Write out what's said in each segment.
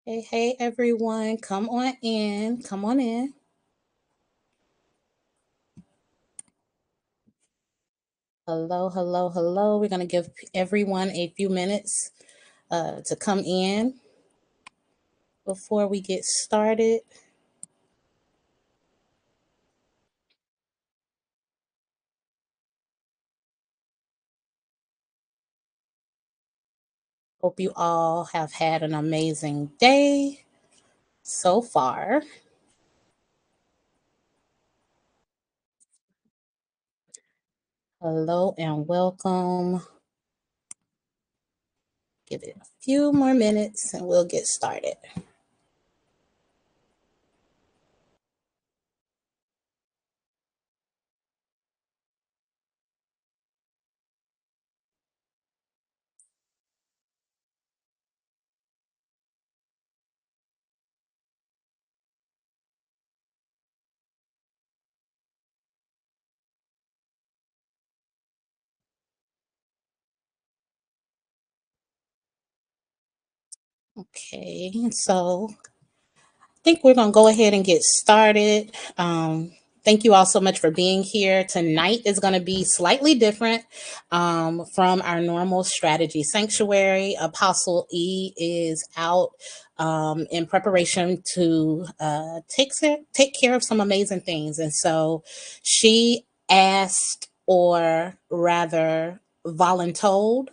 Hey, everyone. Come on in. Come on in. Hello. We're going to give everyone a few minutes to come in before we get started. Hope you all have had an amazing day so far. Hello and welcome. Give it a few more minutes and we'll get started. Okay, so think we're going to go ahead and get started. Thank you all so much for being here. Tonight is going to be slightly different from our normal strategy sanctuary. Apostle E is out in preparation to take care of some amazing things. And so she asked, or rather voluntold,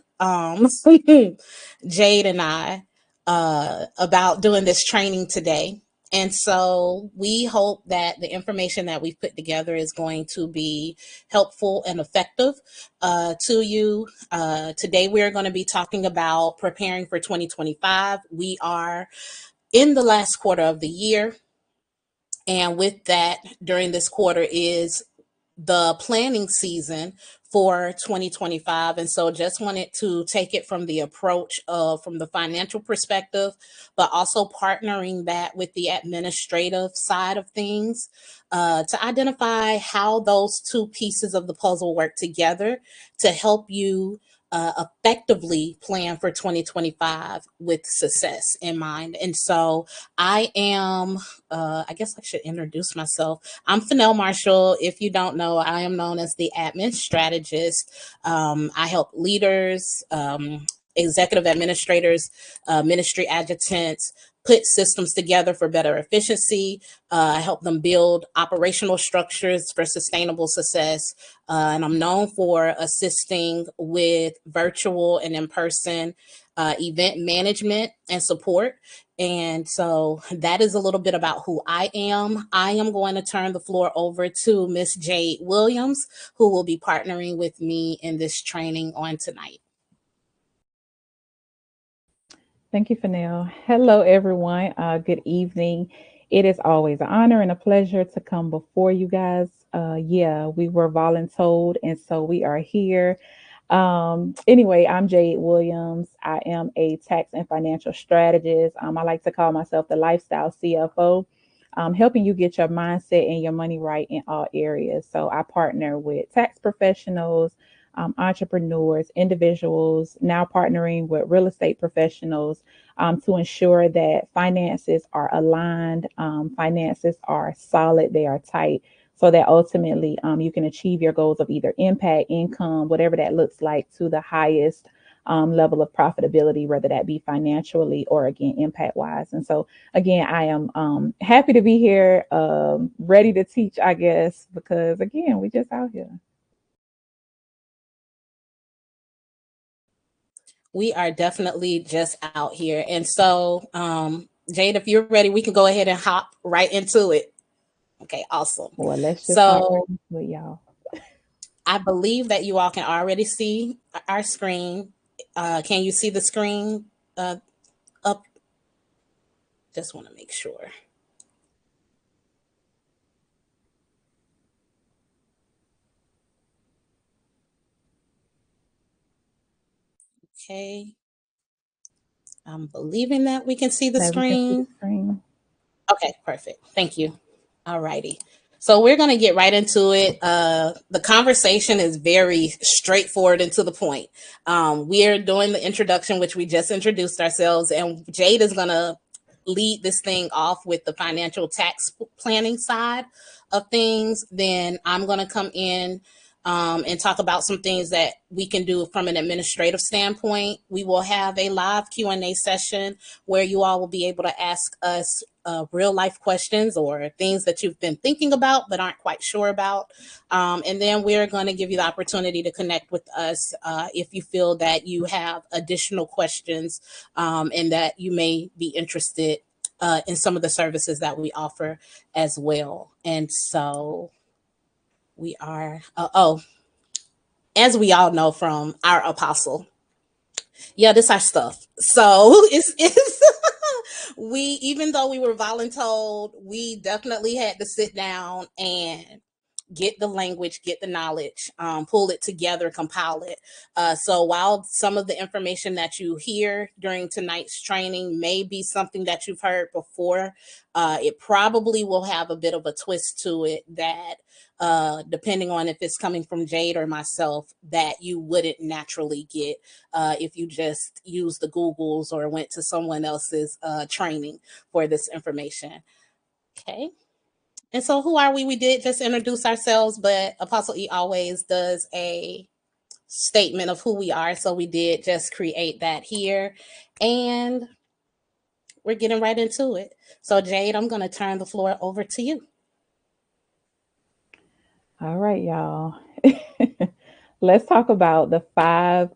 Jade and I about doing this training today. And so we hope that the information that we've put together is going to be helpful and effective to you. Today, we're going to be talking about preparing for 2025. We are in the last quarter of the year. And with that, during this quarter is the planning season for 2025. And so just wanted to take it from the approach of from the financial perspective, but also partnering that with the administrative side of things to identify how those two pieces of the puzzle work together to help you effectively plan for 2025 with success in mind. And so I guess I should introduce myself. I'm Fharnell Marshall. If you don't know, I am known as the admin strategist. I help leaders, executive administrators, ministry adjutants put systems together for better efficiency. I help them build operational structures for sustainable success. And I'm known for assisting with virtual and in person event management and support. And so that is a little bit about who I am. I am going to turn the floor over to Miss Jade Williams, who will be partnering with me in this training on tonight. Thank you, Fennell. Hello, everyone. Good evening. It is always an honor and a pleasure to come before you guys. Yeah, we were voluntold, and so we are here. Anyway, I'm Jade Williams. I am a tax and financial strategist. I like to call myself the lifestyle CFO, helping you get your mindset and your money right in all areas. So I partner with tax professionals, entrepreneurs, individuals, now partnering with real estate professionals to ensure that finances are aligned, finances are solid, they are tight, so that ultimately you can achieve your goals of either impact, income, whatever that looks like, to the highest level of profitability, whether that be financially or again impact wise. And so again, I am happy to be here, ready to teach, I guess, because again, we just out here. We are definitely just out here. And so, Jade, if you're ready, we can go ahead and hop right into it. Okay, awesome. Well, let's just hop right So, into it, y'all. I believe that you all can already see our screen. Can you see the screen up? Just want to make sure. Okay. I'm believing that we can see the That we can see the screen. screen. Okay, perfect. Thank you. All righty. So we're going to get right into it. The conversation is very straightforward and to the point. We are doing the introduction, which we just introduced ourselves, and Jade is going to lead this thing off with the financial tax planning side of things, then I'm going to come in and talk about some things that we can do from an administrative standpoint. We will have a live Q&A session where you all will be able to ask us real life questions or things that you've been thinking about but aren't quite sure about. And then we're going to give you the opportunity to connect with us if you feel that you have additional questions and that you may be interested in some of the services that we offer as well. And so we are, as we all know from our apostle, yeah, this our stuff. So it's we, even though we were voluntold, we definitely had to sit down and get the language, get the knowledge, pull it together, compile it. So while some of the information that you hear during tonight's training may be something that you've heard before, it probably will have a bit of a twist to it that, depending on if it's coming from Jade or myself, that you wouldn't naturally get if you just used the Googles or went to someone else's training for this information. Okay. And so, who are we? We did just introduce ourselves, but Apostle E always does a statement of who we are. So, we did just create that here. And we're getting right into it. So, Jade, I'm going to turn the floor over to you. All right, y'all. Let's talk about the five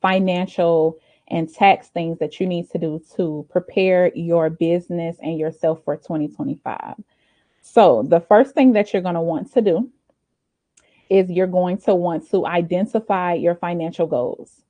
financial and tax things that you need to do to prepare your business and yourself for 2025. So, the first thing that you're going to want to do is you're going to want to identify your financial goals.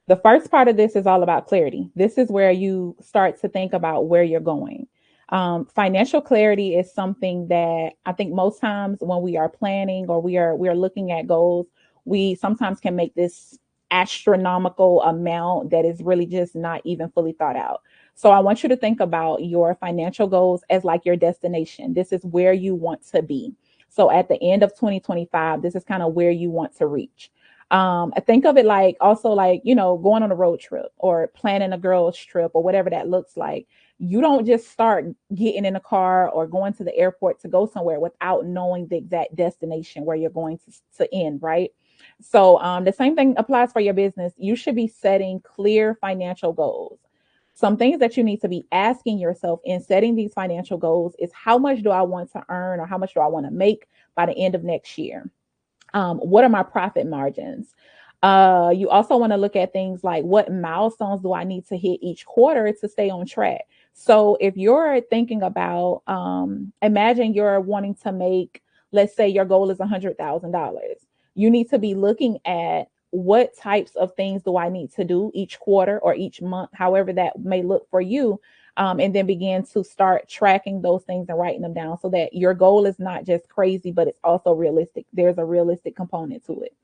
The first part of this is all about clarity. This is where you start to think about where you're going. Financial clarity is something that I think most times when we are planning or we are looking at goals, we sometimes can make this astronomical amount that is really just not even fully thought out. So I want you to think about your financial goals as like your destination. This is where you want to be. So at the end of 2025, this is kind of where you want to reach. I think of it like also like, going on a road trip or planning a girl's trip or whatever that looks like. You don't just start getting in a car or going to the airport to go somewhere without knowing the exact destination where you're going to end, right? So the same thing applies for your business. You should be setting clear financial goals. Some things that you need to be asking yourself in setting these financial goals is how much do I want to earn or how much do I want to make by the end of next year? What are my profit margins? You also want to look at things like what milestones do I need to hit each quarter to stay on track? So if you're thinking about, imagine you're wanting to make, let's say your goal is $100,000. You need to be looking at what types of things do I need to do each quarter or each month, however that may look for you. And then begin to start tracking those things and writing them down so that your goal is not just crazy, but it's also realistic. There's a realistic component to it.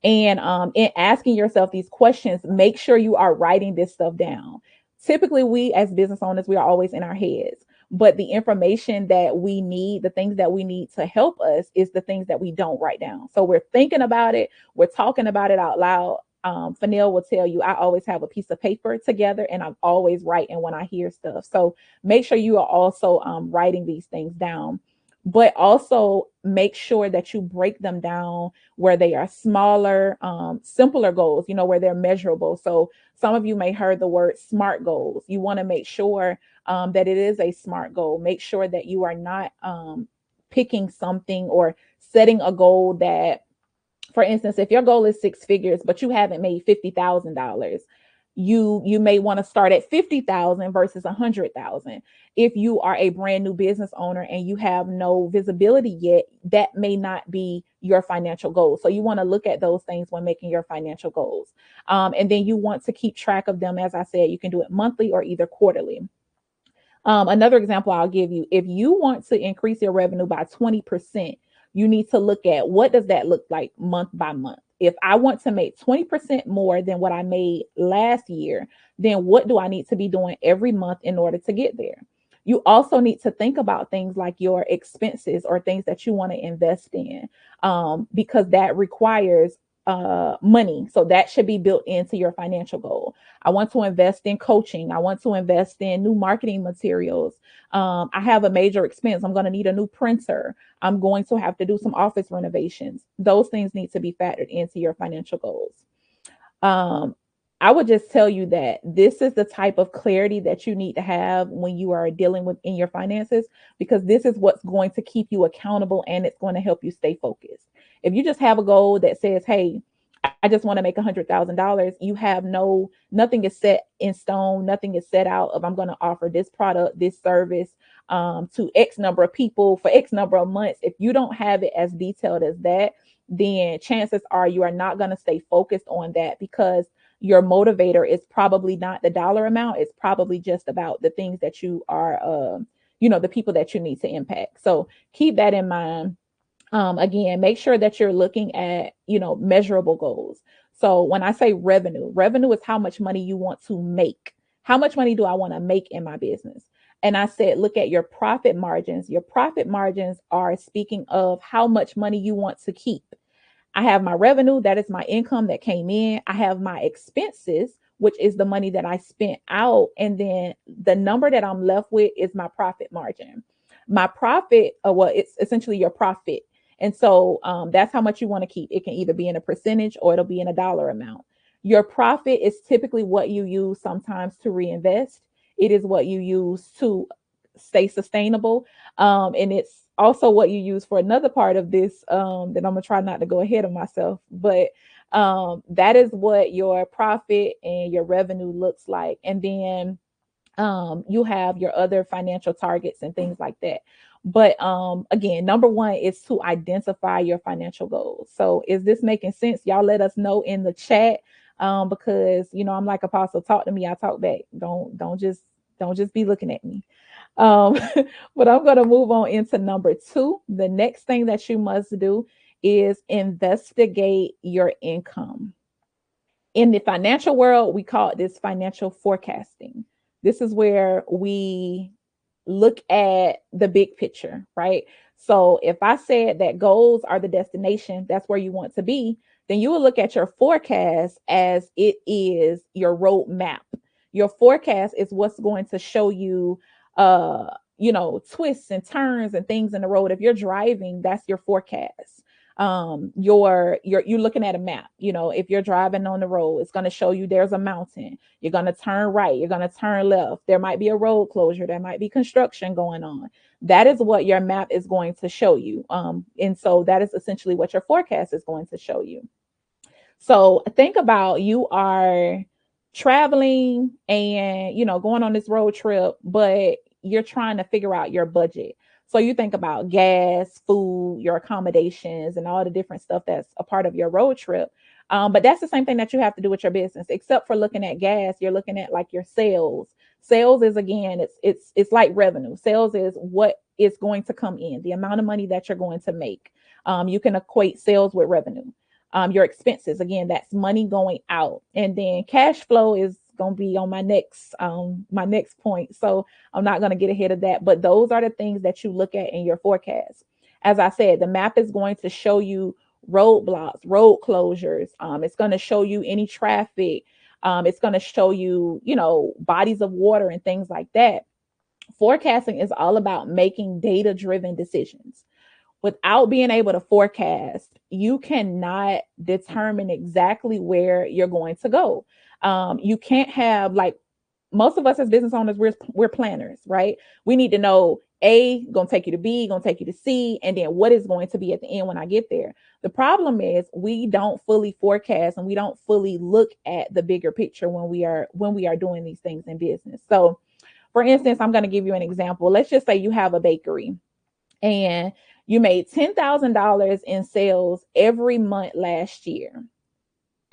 And in asking yourself these questions, make sure you are writing this stuff down. Typically, we as business owners, we are always in our heads, but the information that we need, the things that we need to help us is the things that we don't write down. So we're thinking about it, we're talking about it out loud. Fharnell will tell you, I always have a piece of paper together and I'm always writing when I hear stuff. So make sure you are also writing these things down, but also make sure that you break them down where they are smaller, simpler goals, where they're measurable. So some of you may heard the word SMART goals. You want to make sure that it is a SMART goal. Make sure that you are not picking something or setting a goal that, for instance, if your goal is six figures, but you haven't made $50,000, you may want to start at 50,000 versus 100,000. If you are a brand new business owner and you have no visibility yet, that may not be your financial goal. So you want to look at those things when making your financial goals. And then you want to keep track of them. As I said, you can do it monthly or either quarterly. Another example I'll give you, if you want to increase your revenue by 20%, you need to look at what does that look like month by month. If I want to make 20% more than what I made last year, then what do I need to be doing every month in order to get there? You also need to think about things like your expenses or things that you want to invest in, because that requires money. So that should be built into your financial goal. I want to invest in coaching. I want to invest in new marketing materials. I have a major expense. I'm going to need a new printer. I'm going to have to do some office renovations. Those things need to be factored into your financial goals. Um, I would just tell you that this is the type of clarity that you need to have when you are dealing with in your finances, because this is what's going to keep you accountable and it's going to help you stay focused. If you just have a goal that says, hey, I just want to make $100,000, you have nothing is set in stone, nothing is set out of I'm going to offer this product, this service to X number of people for X number of months. If you don't have it as detailed as that, then chances are you are not going to stay focused on that, because your motivator is probably not the dollar amount. It's probably just about the things that you are, the people that you need to impact. So keep that in mind. Again, make sure that you're looking at, measurable goals. So when I say revenue is how much money you want to make. How much money do I want to make in my business? And I said, look at your profit margins. Your profit margins are speaking of how much money you want to keep. I have my revenue, that is my income that came in. I have my expenses, which is the money that I spent out. And then the number that I'm left with is my profit margin. My profit, well, it's essentially your profit. And so that's how much you want to keep. It can either be in a percentage or it'll be in a dollar amount. Your profit is typically what you use sometimes to reinvest. It is what you use to stay sustainable. And it's also what you use for another part of this that I'm gonna try not to go ahead of myself, but that is what your profit and your revenue looks like. And then you have your other financial targets and things like that. But again, number one is to identify your financial goals. So is this making sense? Y'all let us know in the chat, because I'm like Apostle, talk to me, I talk back. Don't just be looking at me. Um, but I'm going to move on into number two. The next thing that you must do is investigate your income. In the financial world, we call this financial forecasting. This is where we look at the big picture, right? So if I said that goals are the destination, that's where you want to be, then you will look at your forecast as it is your roadmap. Your forecast is what's going to show you twists and turns and things in the road. If you're driving, that's your forecast. You're looking at a map. If you're driving on the road, it's going to show you there's a mountain. You're going to turn right, you're going to turn left, there might be a road closure, there might be construction going on. That is what your map is going to show you. And so that is essentially what your forecast is going to show you. So think about, you are traveling and going on this road trip, but you're trying to figure out your budget. So you think about gas, food, your accommodations, and all the different stuff that's a part of your road trip. But that's the same thing that you have to do with your business, except for looking at gas, you're looking at like your sales. Sales is, again, it's like revenue. Sales is what is going to come in, the amount of money that you're going to make. You can equate sales with revenue. Your expenses, again, that's money going out. And then cash flow is going to be on my next point. So I'm not going to get ahead of that. But those are the things that you look at in your forecast. As I said, the map is going to show you roadblocks, road closures. It's going to show you any traffic. It's going to show you, bodies of water and things like that. Forecasting is all about making data-driven decisions. Without being able to forecast, you cannot determine exactly where you're going to go. You can't have, like, most of us as business owners, we're planners, right? We need to know A, gonna take you to B, gonna take you to C, and then what is going to be at the end when I get there. The problem is we don't fully forecast and we don't fully look at the bigger picture when we are doing these things in business. So for instance, I'm going to give you an example. Let's just say you have a bakery and you made $10,000 in sales every month last year,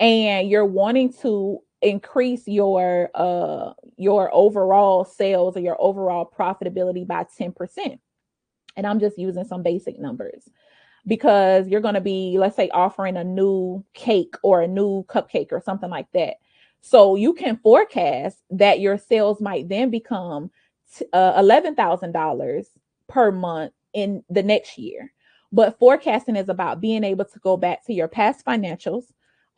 and you're wanting to increase your overall sales or your overall profitability by 10%. And I'm just using some basic numbers, because you're going to be, let's say, offering a new cake or a new cupcake or something like that. So you can forecast that your sales might then become $11,000 per month in the next year. But forecasting is about being able to go back to your past financials,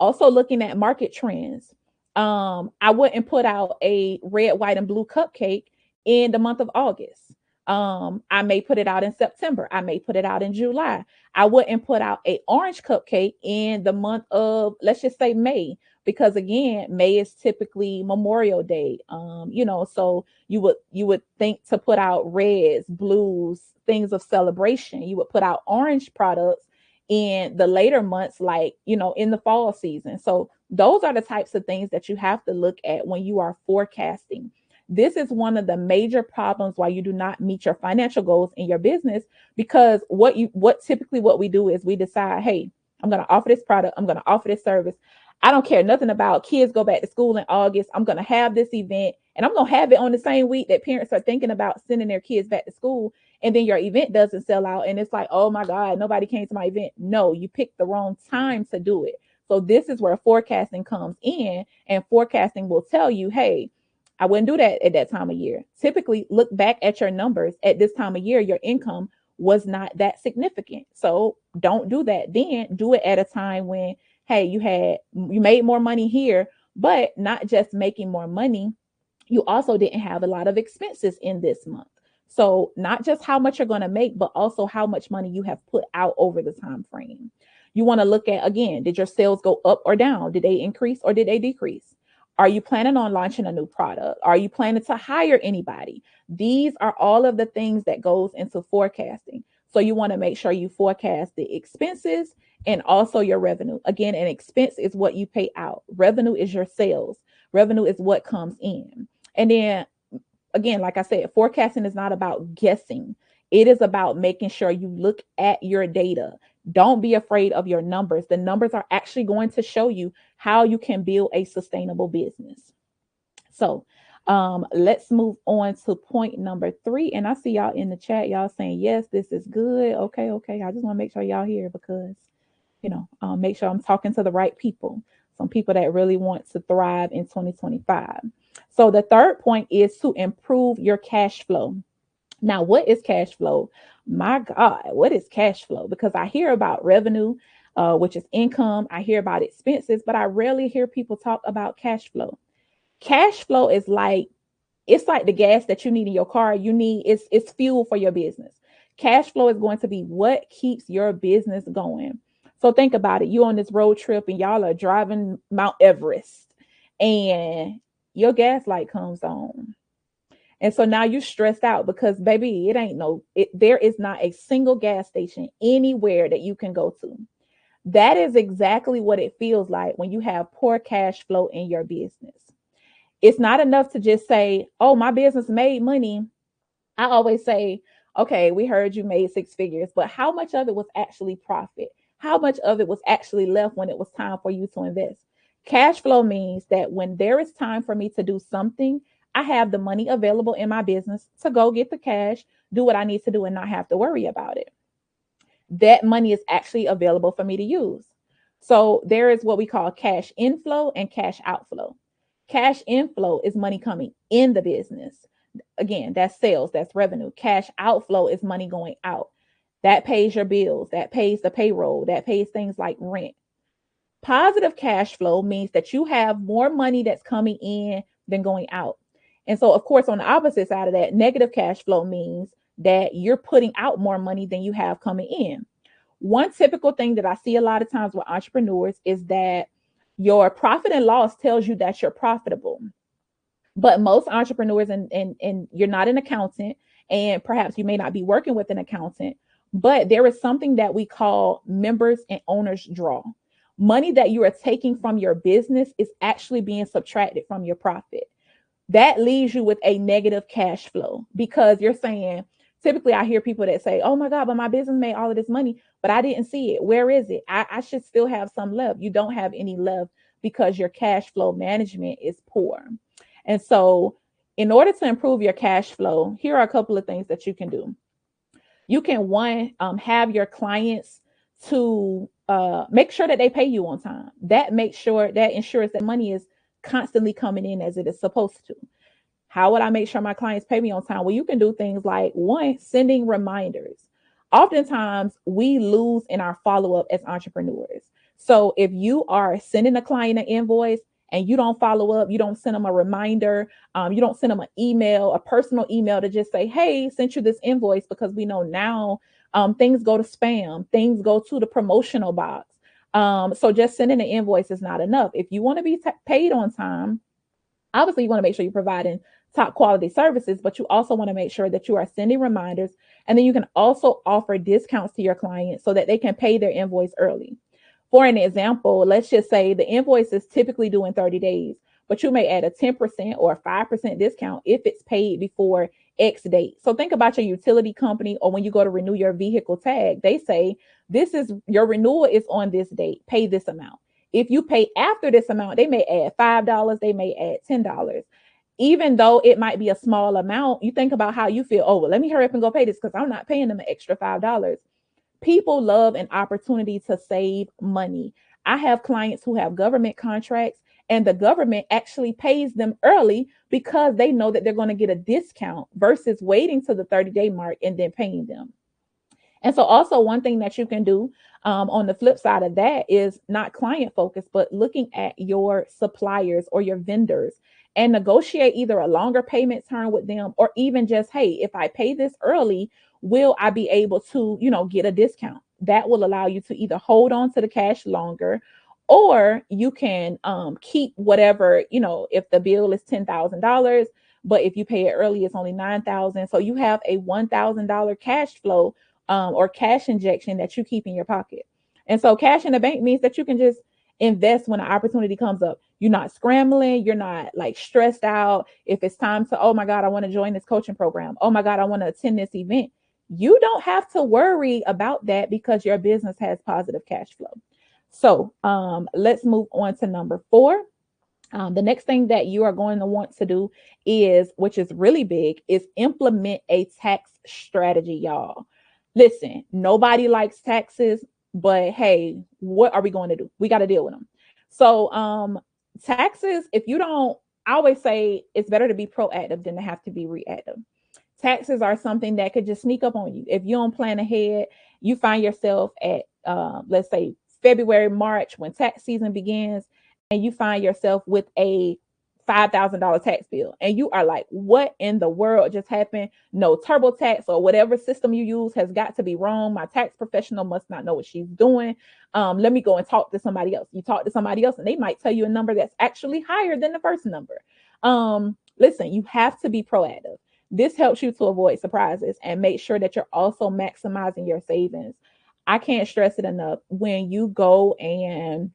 Also looking at market trends. I wouldn't put out a red, white, and blue cupcake in the month of August. I may put it out in September. I may put it out in July. I wouldn't put out a orange cupcake in the month of, let's just say, May, because again, May is typically Memorial Day. So you would think to put out reds, blues, things of celebration. You would put out orange products in the later months, like, in the fall season. So those are the types of things that you have to look at when you are forecasting. This is one of the major problems why you do not meet your financial goals in your business, because what we do is we decide, hey, I'm going to offer this product, I'm going to offer this service. I don't care nothing about kids go back to school in August. I'm going to have this event, and I'm going to have it on the same week that parents are thinking about sending their kids back to school. And then your event doesn't sell out, and it's like, oh my God, nobody came to my event. No, you picked the wrong time to do it. So this is where forecasting comes in, and forecasting will tell you, hey, I wouldn't do that at that time of year. Typically, look back at your numbers at this time of year. Your income was not that significant. So don't do that. Then do it at a time when, hey, you made more money here, but not just making more money, you also didn't have a lot of expenses in this month. So not just how much you're going to make, but also how much money you have put out over the time frame. You want to look at, again, did your sales go up or down? Did they increase or did they decrease? Are you planning on launching a new product? Are you planning to hire anybody? These are all of the things that goes into forecasting. So you want to make sure you forecast the expenses and also your revenue. Again, an expense is what you pay out. Revenue is your sales. Revenue is what comes in. And then again, like I said, forecasting is not about guessing. It is about making sure you look at your data. Don't be afraid of your numbers. The numbers are actually going to show you how you can build a sustainable business. So let's move on to point number 3. And I see y'all in the chat, y'all saying, yes, this is good. Okay, okay. I just want to make sure y'all here because, make sure I'm talking to the right people, some people that really want to thrive in 2025. So the third point is to improve your cash flow. Now, what is cash flow? My God, what is cash flow? Because I hear about revenue, which is income. I hear about expenses, but I rarely hear people talk about cash flow. Cash flow is like, it's like the gas that you need in your car. It's fuel for your business. Cash flow is going to be what keeps your business going. So think about it. You on this road trip and y'all are driving Mount Everest and your gas light comes on. And so now you're stressed out because, baby, there is not a single gas station anywhere that you can go to. That is exactly what it feels like when you have poor cash flow in your business. It's not enough to just say, oh, my business made money. I always say, okay, we heard you made 6 figures, but how much of it was actually profit? How much of it was actually left when it was time for you to invest? Cash flow means that when there is time for me to do something, I have the money available in my business to go get the cash, do what I need to do, and not have to worry about it. That money is actually available for me to use. So there is what we call cash inflow and cash outflow. Cash inflow is money coming in the business. Again, that's sales, that's revenue. Cash outflow is money going out. That pays your bills, that pays the payroll, that pays things like rent. Positive cash flow means that you have more money that's coming in than going out. And so, of course, on the opposite side of that, negative cash flow means that you're putting out more money than you have coming in. One typical thing that I see a lot of times with entrepreneurs is that your profit and loss tells you that you're profitable. But most entrepreneurs, and you're not an accountant, and perhaps you may not be working with an accountant, but there is something that we call members and owners draw. Money that you are taking from your business is actually being subtracted from your profit. That leaves you with a negative cash flow because you're saying, typically I hear people that say, oh my God, but my business made all of this money, but I didn't see it. Where is it? I should still have some left. You don't have any left because your cash flow management is poor. And so in order to improve your cash flow, here are a couple of things that you can do. You can, one, have your clients to make sure that they pay you on time. That ensures that money is constantly coming in as it is supposed to. How would I make sure my clients pay me on time? Well, you can do things like, one, sending reminders. Oftentimes we lose in our follow-up as entrepreneurs. So if you are sending a client an invoice and you don't follow up, you don't send them a reminder, you don't send them an email, a personal email to just say, hey, sent you this invoice, because we know now things go to spam, things go to the promotional box. So just sending an invoice is not enough. If you want to be paid on time, obviously you want to make sure you're providing top quality services, but you also want to make sure that you are sending reminders. And then you can also offer discounts to your clients so that they can pay their invoice early. For an example, let's just say the invoice is typically due in 30 days, but you may add a 10% or a 5% discount if it's paid before X date. So think about your utility company, or when you go to renew your vehicle tag, they say, this is your renewal is on this date, pay this amount. If you pay after this amount, they may add $5, they may add $10. Even though it might be a small amount, you think about how you feel. Oh, well, let me hurry up and go pay this because I'm not paying them an extra $5. People love an opportunity to save money. I have clients who have government contracts, and the government actually pays them early because they know that they're going to get a discount versus waiting to the 30-day mark and then paying them. And so, also, one thing that you can do on the flip side of that is not client focused, but looking at your suppliers or your vendors and negotiate either a longer payment term with them, or even just, hey, if I pay this early, will I be able to, get a discount? That will allow you to either hold on to the cash longer, or you can keep whatever, if the bill is $10,000, but if you pay it early, it's only 9,000. So you have a $1,000 cash flow or cash injection that you keep in your pocket. And so cash in the bank means that you can just invest when an opportunity comes up. You're not scrambling. You're not like stressed out. If it's time to, oh my God, I want to join this coaching program. Oh my God, I want to attend this event. You don't have to worry about that because your business has positive cash flow. So let's move on to number 4. The next thing that you are going to want to do is, which is really big, is implement a tax strategy, y'all. Listen, nobody likes taxes, but hey, what are we going to do? We got to deal with them. So, taxes, if you don't, I always say it's better to be proactive than to have to be reactive. Taxes are something that could just sneak up on you. If you don't plan ahead, you find yourself at, let's say, February, March, when tax season begins, and you find yourself with a $5,000 tax bill. And you are like, what in the world just happened? No, TurboTax or whatever system you use has got to be wrong. My tax professional must not know what she's doing. Let me go and talk to somebody else. You talk to somebody else and they might tell you a number that's actually higher than the first number. Listen, you have to be proactive. This helps you to avoid surprises and make sure that you're also maximizing your savings. I can't stress it enough. When you go and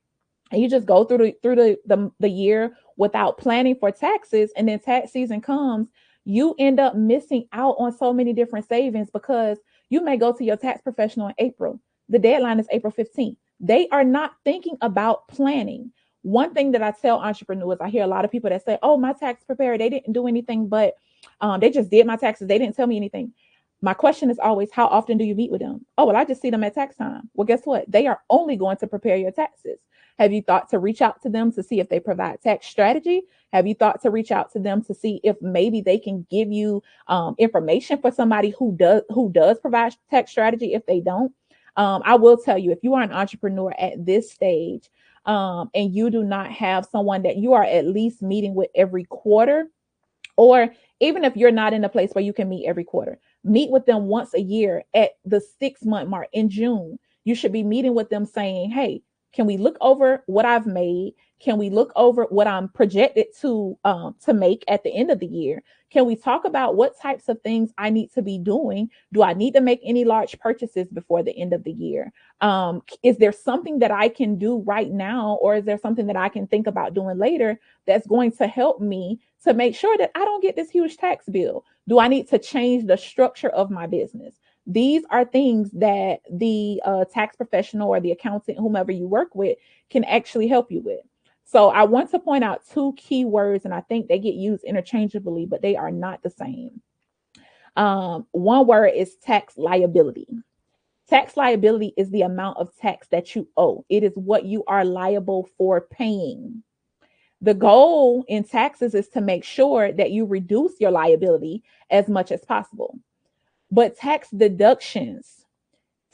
you just go through the year without planning for taxes, and then tax season comes, you end up missing out on so many different savings because you may go to your tax professional in April. The deadline is April 15th. They are not thinking about planning. One thing that I tell entrepreneurs, I hear a lot of people that say, oh, my tax preparer, they didn't do anything, but they just did my taxes, they didn't tell me anything. My question is always, how often do you meet with them? Oh, well, I just see them at tax time. Well, guess what? They are only going to prepare your taxes. Have you thought to reach out to them to see if they provide tax strategy? Have you thought to reach out to them to see if maybe they can give you information for somebody who does provide tax strategy if they don't? I will tell you, if you are an entrepreneur at this stage and you do not have someone that you are at least meeting with every quarter, or even if you're not in a place where you can meet every quarter, meet with them once a year at the 6-month mark in June. You should be meeting with them saying, hey, can we look over what I've made? Can we look over what I'm projected to make at the end of the year? Can we talk about what types of things I need to be doing? Do I need to make any large purchases before the end of the year? Is there something that I can do right now, or is there something that I can think about doing later that's going to help me to make sure that I don't get this huge tax bill? Do I need to change the structure of my business? These are things that the tax professional or the accountant, whomever you work with, can actually help you with. So I want to point out 2 key words, and I think they get used interchangeably, but they are not the same. One word is tax liability. Tax liability is the amount of tax that you owe. It is what you are liable for paying. The goal in taxes is to make sure that you reduce your liability as much as possible. But tax deductions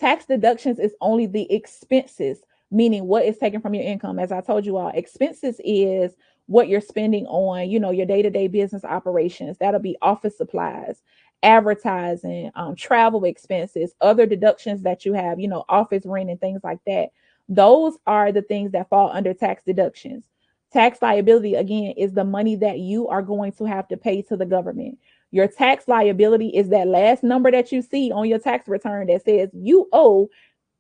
is only the expenses, meaning what is taken from your income. As I told you all, expenses is what you're spending on, your day-to-day business operations. That'll be office supplies, advertising, travel expenses, other deductions that you have, office rent and things like that. Those are the things that fall under tax deductions. Tax liability, again, is the money that you are going to have to pay to the government. Your tax liability is that last number that you see on your tax return that says you owe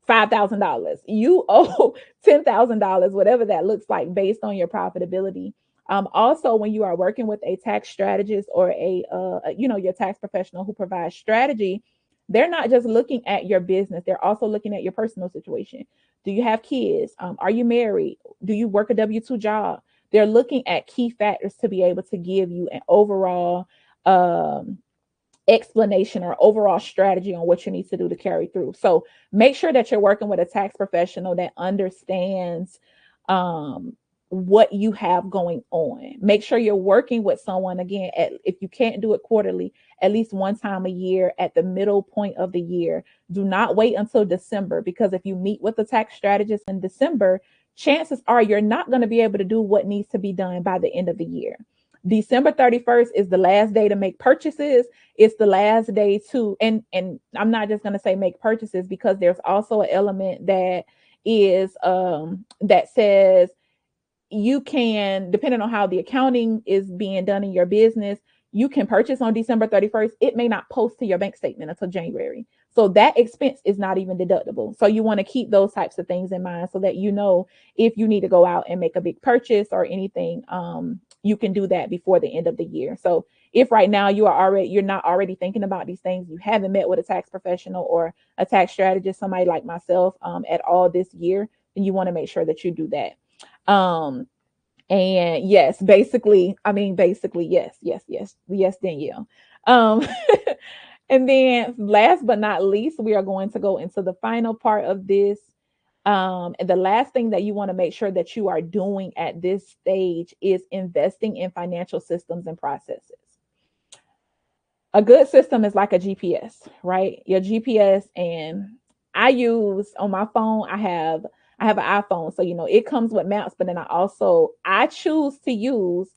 $5,000, you owe $10,000, whatever that looks like based on your profitability. Also, when you are working with a tax strategist or your tax professional who provides strategy, they're not just looking at your business, they're also looking at your personal situation. Do you have kids? Are you married? Do you work a W-2 job? They're looking at key factors to be able to give you an overall um, explanation or overall strategy on what you need to do to carry through. So make sure that you're working with a tax professional that understands um, what you have going on. Make sure you're working with someone, again, if you can't do it quarterly, at least one time a year at the middle point of the year. Do not wait until December, because if you meet with a tax strategist in December, chances are you're not going to be able to do what needs to be done by the end of the year. December 31st is the last day to make purchases. It's the last day to, and I'm not just going to say make purchases, because there's also an element that is that says you can, depending on how the accounting is being done in your business, you can purchase on December 31st. It may not post to your bank statement until January. So that expense is not even deductible. So you want to keep those types of things in mind so that if you need to go out and make a big purchase or anything, you can do that before the end of the year. So if right now you're not already thinking about these things, you haven't met with a tax professional or a tax strategist, somebody like myself, at all this year, then you want to make sure that you do that. And yes, basically, yes, Danielle. Um, and then last but not least, we are going to go into the final part of this. And the last thing that you want to make sure that you are doing at this stage is investing in financial systems and processes. A good system is like a GPS, right? Your GPS, and I use on my phone, I have an iPhone, so it comes with maps, but then I choose to use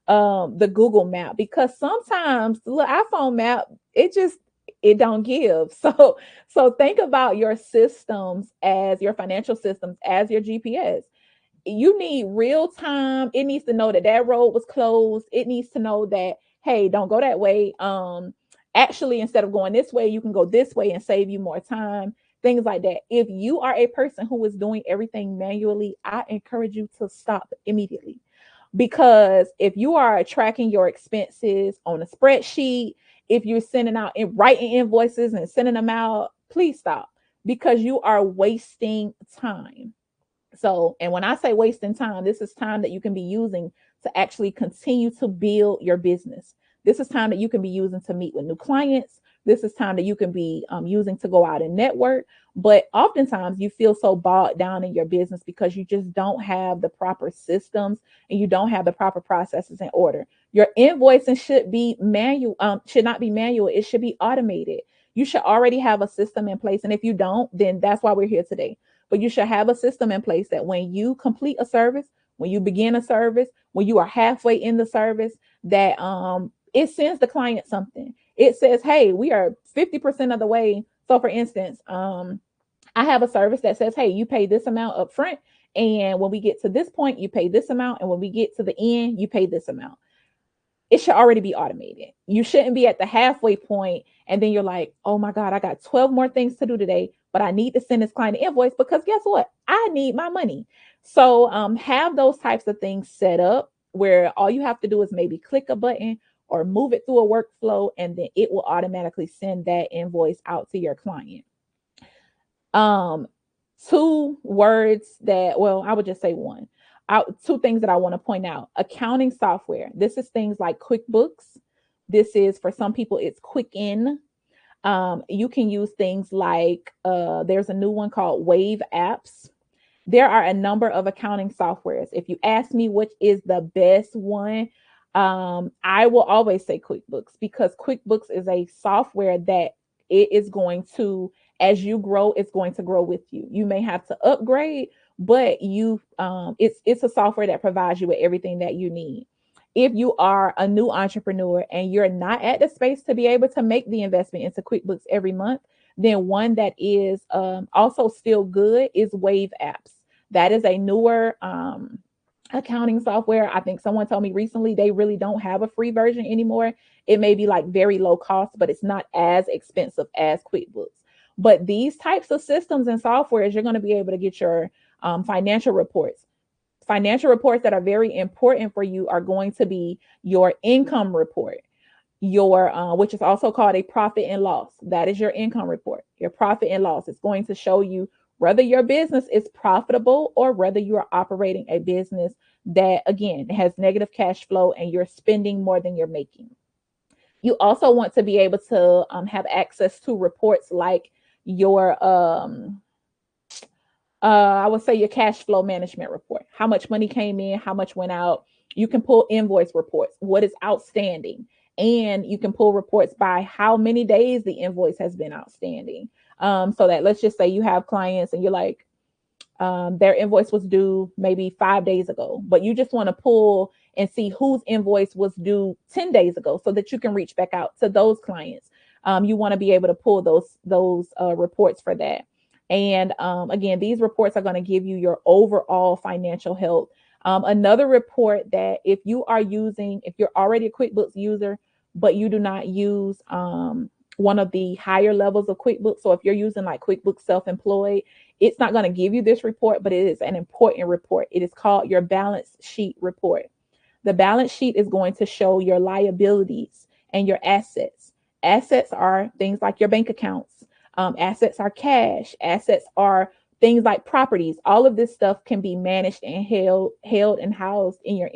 the Google map, because sometimes the little iPhone map, it don't give. So think about your systems, as your financial systems, as your GPS. You need real time. It needs to know that that road was closed. It needs to know that, hey, don't go that way. Actually, instead of going this way, you can go this way and save you more time. Things like that. If you are a person who is doing everything manually, I encourage you to stop immediately. Because if you are tracking your expenses on a spreadsheet, if you're sending out and writing invoices and sending them out, please stop, because you are wasting time. So, and when I say wasting time, this is time that you can be using to actually continue to build your business. This is time that you can be using to meet with new clients. This is time that you can be using to go out and network. But oftentimes you feel so bogged down in your business because you just don't have the proper systems and you don't have the proper processes in order. Your invoicing should not be manual. It should be automated. You should already have a system in place. And if you don't, then that's why we're here today. But you should have a system in place that when you complete a service, when you begin a service, when you are halfway in the service, that it sends the client something. It says, hey, we are 50% of the way. So for instance, I have a service that says, hey, you pay this amount up front. And when we get to this point, you pay this amount. And when we get to the end, you pay this amount. It should already be automated. You shouldn't be at the halfway point and then you're like, oh my God, I got 12 more things to do today, but I need to send this client an invoice because guess what? I need my money. So have those types of things set up where all you have to do is maybe click a button or move it through a workflow, and then it will automatically send that invoice out to your client. Um, Two words that, well, I would just say one. Two things that I want to point out. Accounting software. This is things like QuickBooks. This is, for some people, it's Quicken. You can use things like, there's a new one called Wave Apps. There are a number of accounting softwares. If you ask me which is the best one, I will always say QuickBooks, because QuickBooks is a software that it is going to as you grow, it's going to grow with you. You may have to upgrade, but it's a software that provides you with everything that you need. If you are a new entrepreneur and you're not at the space to be able to make the investment into QuickBooks every month, then one that is also still good is Wave Apps. That is a newer accounting software. I think someone told me recently they really don't have a free version anymore. It may be like very low cost, but it's not as expensive as QuickBooks. But these types of systems and softwares, you're going to be able to get your financial reports. Financial reports that are very important for you are going to be your income report, your which is also called a profit and loss. That is your income report. Your profit and loss is going to show you whether your business is profitable or whether you are operating a business that, again, has negative cash flow and you're spending more than you're making. You also want to be able to have access to reports like your I would say your cash flow management report. How much money came in, how much went out. You can pull invoice reports, what is outstanding, and you can pull reports by how many days the invoice has been outstanding. So that, let's just say you have clients and you're like, their invoice was due maybe 5 days ago, but you just want to pull and see whose invoice was due 10 days ago so that you can reach back out to those clients. You want to be able to pull those reports for that. And again, these reports are going to give you your overall financial health. Another report that if you're already a QuickBooks user, but you do not use one of the higher levels of QuickBooks. So if you're using like QuickBooks Self-Employed, it's not going to give you this report, but it is an important report. It is called your balance sheet report. The balance sheet is going to show your liabilities and your assets. Assets are things like your bank accounts. Assets are cash. Assets are things like properties. All of this stuff can be managed and held and housed in your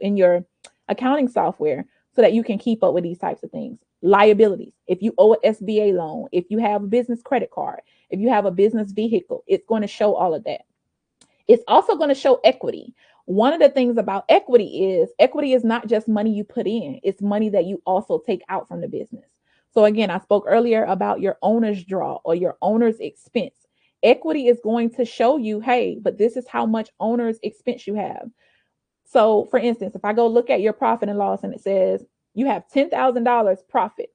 in your accounting software so that you can keep up with these types of things. Liabilities. If you owe an SBA loan, if you have a business credit card, if you have a business vehicle, it's going to show all of that. It's also going to show equity. One of the things about equity is not just money you put in, it's money that you also take out from the business. So again, I spoke earlier about your owner's draw or your owner's expense. Equity is going to show you, hey, but this is how much owner's expense you have. So for instance, if I go look at your profit and loss and it says you have $10,000 profit,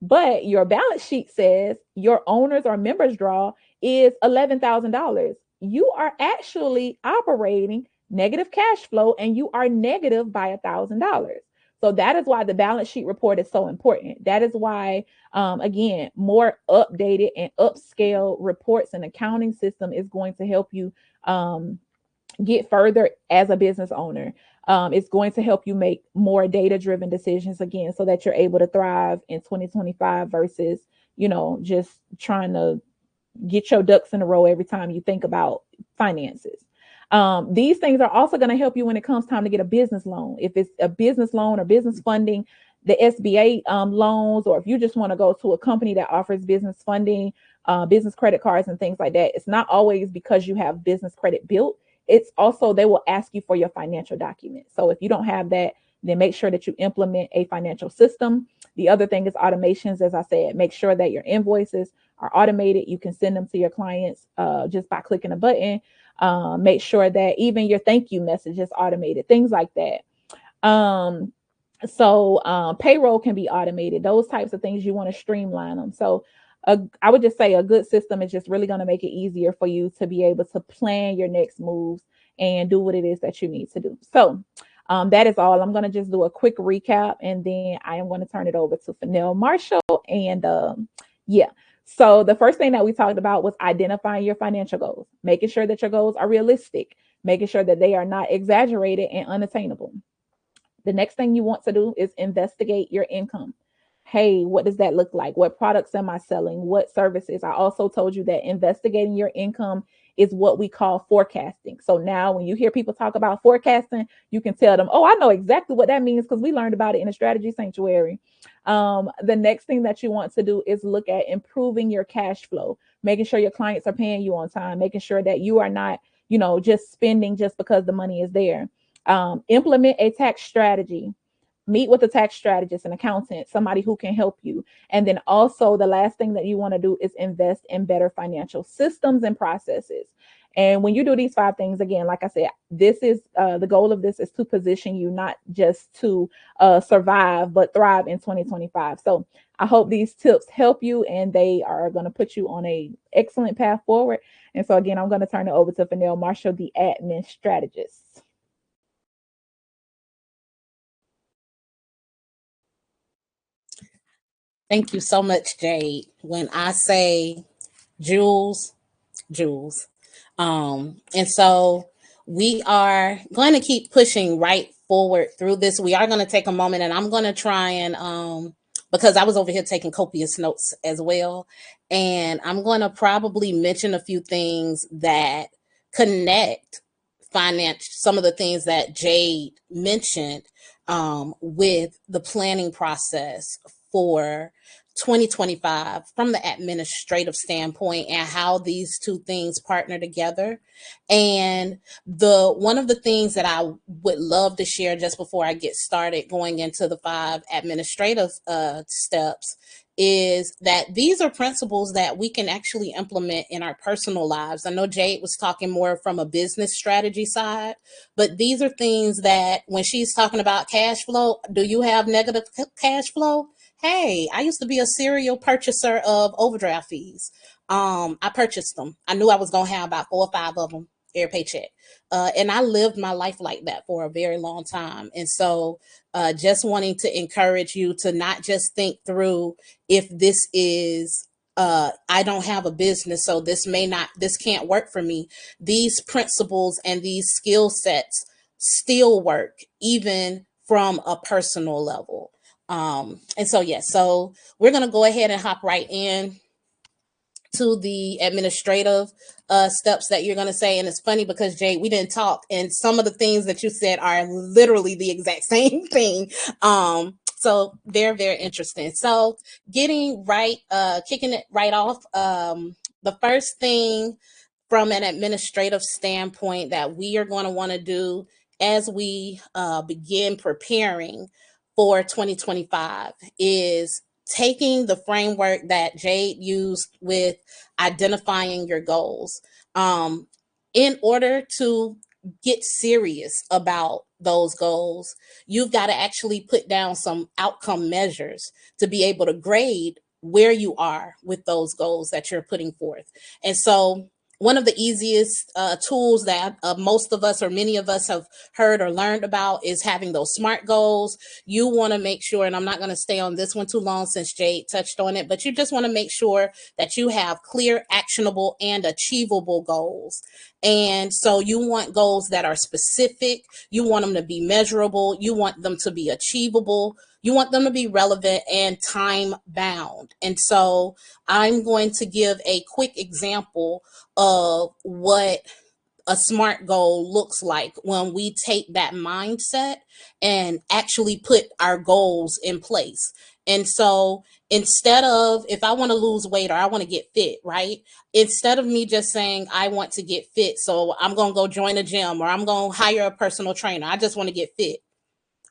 but your balance sheet says your owner's or members draw is $11,000. You are actually operating negative cash flow and you are negative by $1,000. So that is why the balance sheet report is so important. That is why, again, more updated and upscale reports and accounting system is going to help you get further as a business owner. It's going to help you make more data-driven decisions again, so that you're able to thrive in 2025 versus, just trying to get your ducks in a row every time you think about finances. These things are also going to help you when it comes time to get a business loan. If it's a business loan or business funding, the SBA loans, or if you just want to go to a company that offers business funding, business credit cards and things like that, it's not always because you have business credit built. It's also, they will ask you for your financial documents. So if you don't have that, then make sure that you implement a financial system. The other thing is automations. As I said, make sure that your invoices are automated. You can send them to your clients just by clicking a button. Make sure that even your thank you message is automated, things like that. So payroll can be automated. Those types of things, you want to streamline them. So I would just say a good system is just really going to make it easier for you to be able to plan your next moves and do what it is that you need to do. So that is all. I'm going to just do a quick recap and then I am going to turn it over to Fharnell Marshall. And yeah. So the first thing that we talked about was identifying your financial goals, making sure that your goals are realistic, making sure that they are not exaggerated and unattainable. The next thing you want to do is investigate your income. Hey, what does that look like? What products am I selling? What services? I also told you that investigating your income is what we call forecasting. So now when you hear people talk about forecasting, you can tell them, oh, I know exactly what that means because we learned about it in the strategy sanctuary. The next thing that you want to do is look at improving your cash flow, making sure your clients are paying you on time, making sure that you are not, just spending just because the money is there. Implement a tax strategy. meet with a tax strategist, an accountant, somebody who can help you. And then also, the last thing that you want to do is invest in better financial systems and processes. And when you do these 5 things, again, like I said, this is the goal of this is to position you not just to survive, but thrive in 2025. So I hope these tips help you, and they are going to put you on a excellent path forward. And so again, I'm going to turn it over to Fharnell Marshall, the admin strategist. Thank you so much, Jade. When I say jewels, jewels. And so we are going to keep pushing right forward through this. We are going to take a moment, and I'm going to try and, because I was over here taking copious notes as well. And I'm going to probably mention a few things that connect finance, some of the things that Jade mentioned, with the planning process for 2025 from the administrative standpoint, and how these two things partner together. And the one of the things that I would love to share just before I get started going into the 5 administrative steps is that these are principles that we can actually implement in our personal lives. I know Jade was talking more from a business strategy side, but these are things that when she's talking about cash flow, do you have negative cash flow? Hey, I used to be a serial purchaser of overdraft fees. I purchased them. I knew I was gonna have about 4 or 5 of them every paycheck, and I lived my life like that for a very long time. And so, just wanting to encourage you to not just think through if this is. I don't have a business, so this can't work for me. These principles and these skill sets still work, even from a personal level. And so, yes, so we're going to go ahead and hop right in to the administrative steps that you're going to say. And it's funny because, Jade, we didn't talk, and some of the things that you said are literally the exact same thing. So very, very interesting. So getting right, kicking it right off. The first thing from an administrative standpoint that we are going to want to do as we begin preparing for 2025 is taking the framework that Jade used with identifying your goals. In order to get serious about those goals, you've got to actually put down some outcome measures to be able to grade where you are with those goals that you're putting forth. And so, one of the easiest tools that most of us or many of us have heard or learned about is having those SMART goals. You want to make sure, and I'm not going to stay on this one too long since Jade touched on it, but you just want to make sure that you have clear, actionable, and achievable goals. And so you want goals that are specific, you want them to be measurable, you want them to be achievable, you want them to be relevant and time bound. And so I'm going to give a quick example of what a SMART goal looks like when we take that mindset and actually put our goals in place. And so instead of, if I want to lose weight or I want to get fit, right? Instead of me just saying I want to get fit, so I'm going to go join a gym or I'm going to hire a personal trainer, I just want to get fit.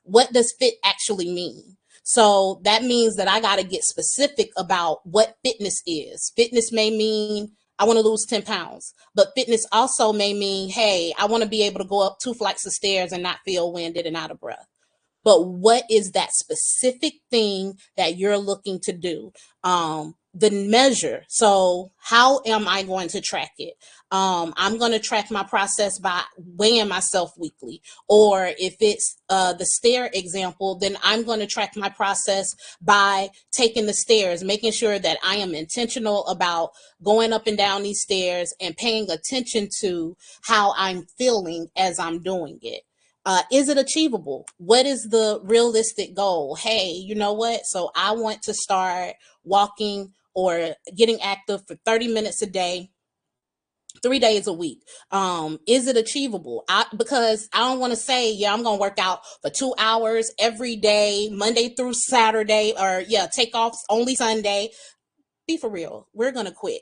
What does fit actually mean? So that means that I got to get specific about what fitness is. Fitness may mean I want to lose 10 pounds, but fitness also may mean, hey, I want to be able to go up 2 flights of stairs and not feel winded and out of breath. But what is that specific thing that you're looking to do? The measure. So how am I going to track it? I'm going to track my process by weighing myself weekly. Or if it's the stair example, then I'm going to track my process by taking the stairs, making sure that I am intentional about going up and down these stairs and paying attention to how I'm feeling as I'm doing it. Is it achievable? What is the realistic goal? Hey, you know what? So I want to start walking or getting active for 30 minutes a day, 3 days a week. Is it achievable? Because I don't want to say, yeah, I'm going to work out for 2 hours every day, Monday through Saturday, or yeah, take off only Sunday. Be for real. We're going to quit.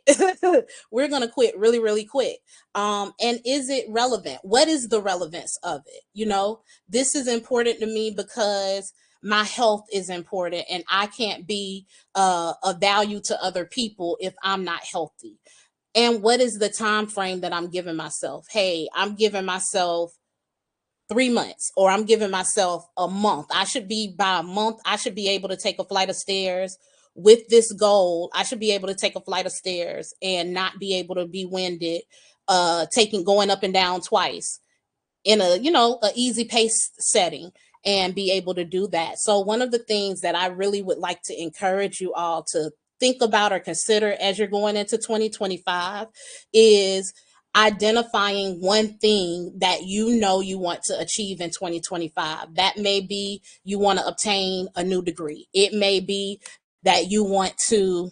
We're going to quit really, really quick. And is it relevant? What is the relevance of it? You know, this is important to me because my health is important, and I can't be a value to other people if I'm not healthy. And what is the time frame that I'm giving myself? Hey, I'm giving myself 3 months, or I'm giving myself a month. I should be, by a month, I should be able to take a flight of stairs with this goal. I should be able to take a flight of stairs and not be able to be winded, taking going up and down twice in a, a easy pace setting, and be able to do that. So one of the things that I really would like to encourage you all to think about or consider as you're going into 2025 is identifying one thing that you know you want to achieve in 2025. That may be you want to obtain a new degree. It may be that you want to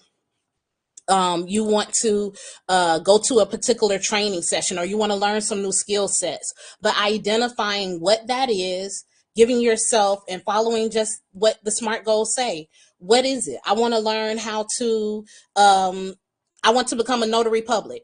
go to a particular training session, or you want to learn some new skill sets. But identifying what that is, giving yourself and following just what the SMART goals say. What is it? I want to learn how to, I want to become a notary public.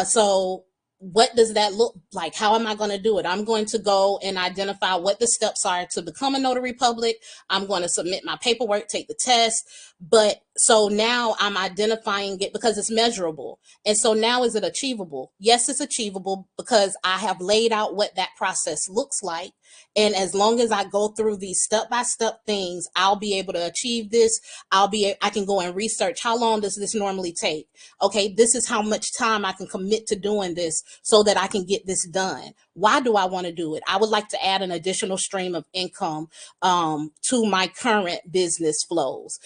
So what does that look like? How am I going to do it? I'm going to go and identify what the steps are to become a notary public. I'm going to submit my paperwork, take the test. But so now I'm identifying it because it's measurable. And so now, is it achievable? Yes, it's achievable because I have laid out what that process looks like. And as long as I go through these step-by-step things, I'll be able to achieve this. I can go and research, how long does this normally take? Okay, this is how much time I can commit to doing this so that I can get this done. Why do I want to do it? I would like to add an additional stream of income to my current business flows.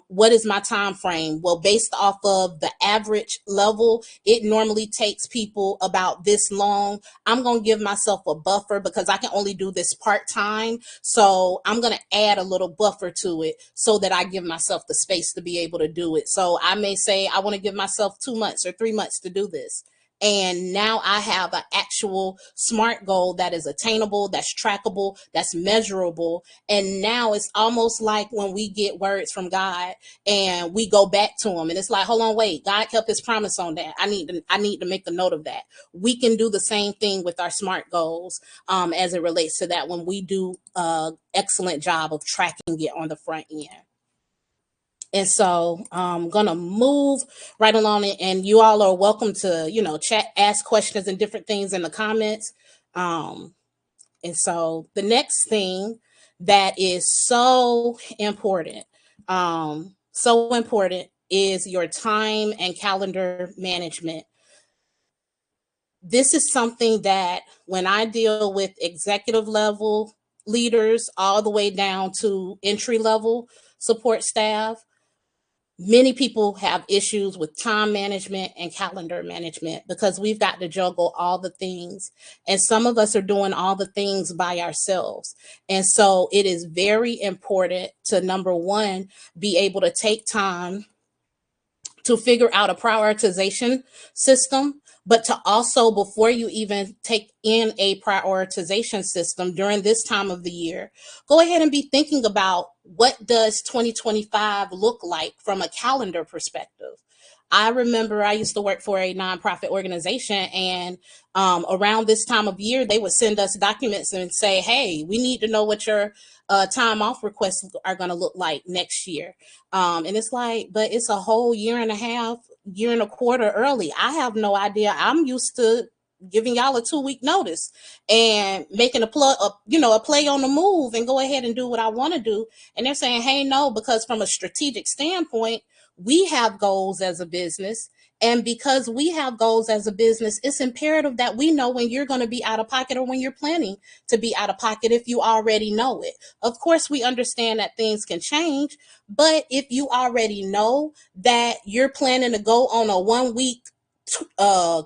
What is my time frame? Well, based off of the average level, it normally takes people about this long. I'm going to give myself a buffer because I can only do this part-time. So I'm going to add a little buffer to it so that I give myself the space to be able to do it. So I may say I want to give myself 2 months or 3 months to do this. And now I have an actual SMART goal that is attainable, that's trackable, that's measurable. And now it's almost like when we get words from God and we go back to him, and it's like, hold on, wait, God kept his promise on that. I need to make a note of that. We can do the same thing with our SMART goals as it relates to that when we do excellent job of tracking it on the front end. And so I'm gonna move right along it, and you all are welcome to, chat, ask questions and different things in the comments. Um, and so the next thing that is so important is your time and calendar management. This is something that when I deal with executive level leaders all the way down to entry level support staff, many people have issues with time management and calendar management because we've got to juggle all the things. And some of us are doing all the things by ourselves. And so it is very important to, number one, be able to take time to figure out a prioritization system, but to also, before you even take in a prioritization system during this time of the year, go ahead and be thinking about what does 2025 look like from a calendar perspective. I remember I used to work for a nonprofit organization, and around this time of year, they would send us documents and say, hey, we need to know what your time off requests are going to look like next year. And it's like, but it's a whole year and a half, year and a quarter early. I have no idea. I'm used to giving y'all a 2-week notice and making a play on the move and go ahead and do what I want to do. And they're saying, hey, no, because from a strategic standpoint, we have goals as a business. And because we have goals as a business, it's imperative that we know when you're going to be out of pocket or when you're planning to be out of pocket if you already know it. Of course, we understand that things can change, but if you already know that you're planning to go on a 1-week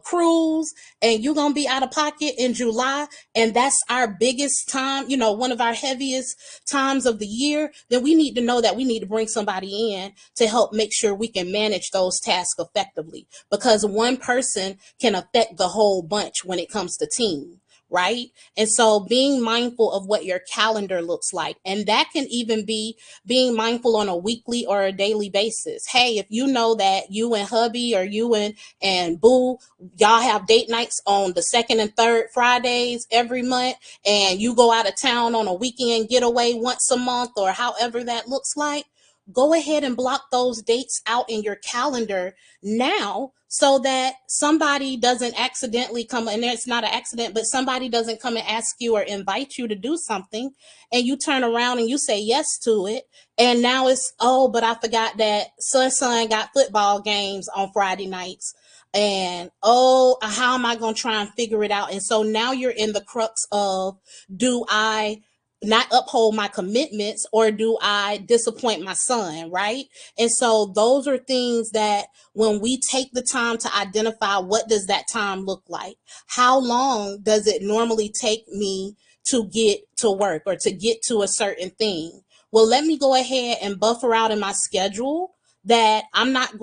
cruise and you're gonna be out of pocket in July, and that's our biggest time, one of our heaviest times of the year, then we need to know that we need to bring somebody in to help make sure we can manage those tasks effectively, because one person can affect the whole bunch when it comes to team. right? And so being mindful of what your calendar looks like. And that can even be being mindful on a weekly or a daily basis. Hey, if you know that you and hubby or you and boo, y'all have date nights on the second and third Fridays every month, and you go out of town on a weekend getaway once a month or however that looks like, go ahead and block those dates out in your calendar now so that somebody doesn't accidentally come, and it's not an accident, but somebody doesn't come and ask you or invite you to do something and you turn around and you say yes to it, and now it's, oh, but I forgot that son got football games on Friday nights, and oh, how am I going to try and figure it out? And so now you're in the crux of, do I not uphold my commitments or do I disappoint my son, right? And so those are things that when we take the time to identify, what does that time look like? How long does it normally take me to get to work or to get to a certain thing? Well, let me go ahead and buffer out in my schedule that I'm not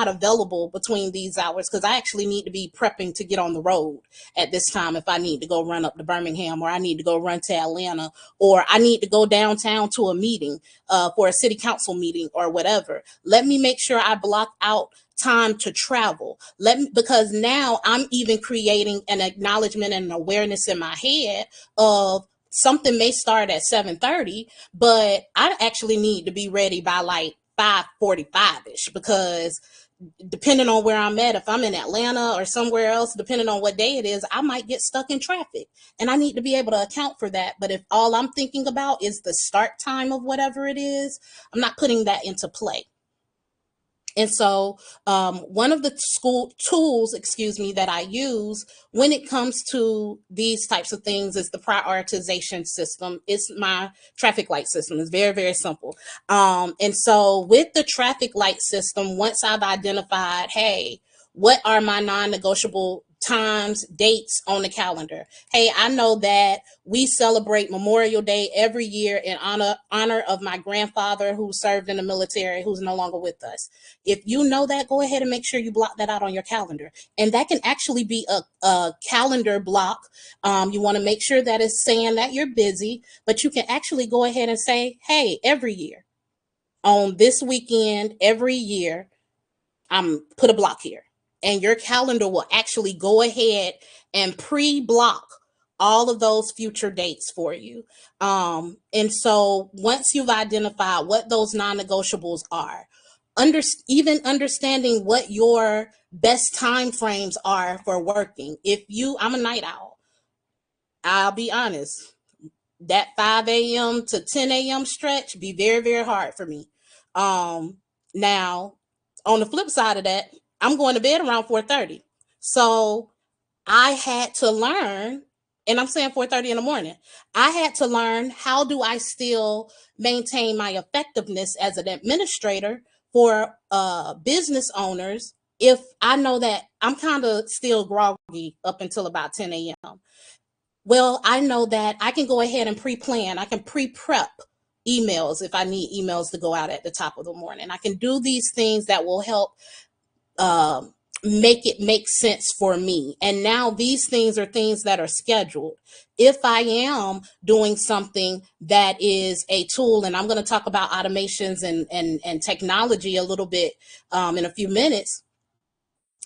available between these hours because I actually need to be prepping to get on the road at this time if I need to go run up to Birmingham, or I need to go run to Atlanta, or I need to go downtown to a meeting for a city council meeting or whatever. Let me make sure I block out time to travel. Because now I'm even creating an acknowledgement and an awareness in my head of something may start at 7:30, but I actually need to be ready by like 5:45ish, because depending on where I'm at, if I'm in Atlanta or somewhere else, depending on what day it is, I might get stuck in traffic. And I need to be able to account for that. But if all I'm thinking about is the start time of whatever it is, I'm not putting that into play. And so, one of the school tools, that I use when it comes to these types of things is the prioritization system. It's my traffic light system. It's very, very simple. And so with the traffic light system, once I've identified, hey, what are my non-negotiable times, dates on the calendar? Hey, I know that we celebrate Memorial Day every year in honor of my grandfather who served in the military, who's no longer with us. If you know that, go ahead and make sure you block that out on your calendar. And that can actually be a calendar block. You want to make sure that it's saying that you're busy, but you can actually go ahead and say, hey, every year on this weekend, every year, put a block here. And your calendar will actually go ahead and pre-block all of those future dates for you. And so once you've identified what those non-negotiables are, even understanding what your best time frames are for working. I'm a night owl. I'll be honest, that 5 a.m. to 10 a.m. stretch be very, very hard for me. Now, on the flip side of that, I'm going to bed around 4:30. So I had to learn, and I'm saying 4:30 in the morning. I had to learn, how do I still maintain my effectiveness as an administrator for business owners if I know that I'm kind of still groggy up until about 10 a.m. Well, I know that I can go ahead and pre-plan. I can pre-prep emails if I need emails to go out at the top of the morning. I can do these things that will help um, make it make sense for me. And now these things are things that are scheduled. If I am doing something that is a tool, and I'm going to talk about automations and technology a little bit in a few minutes.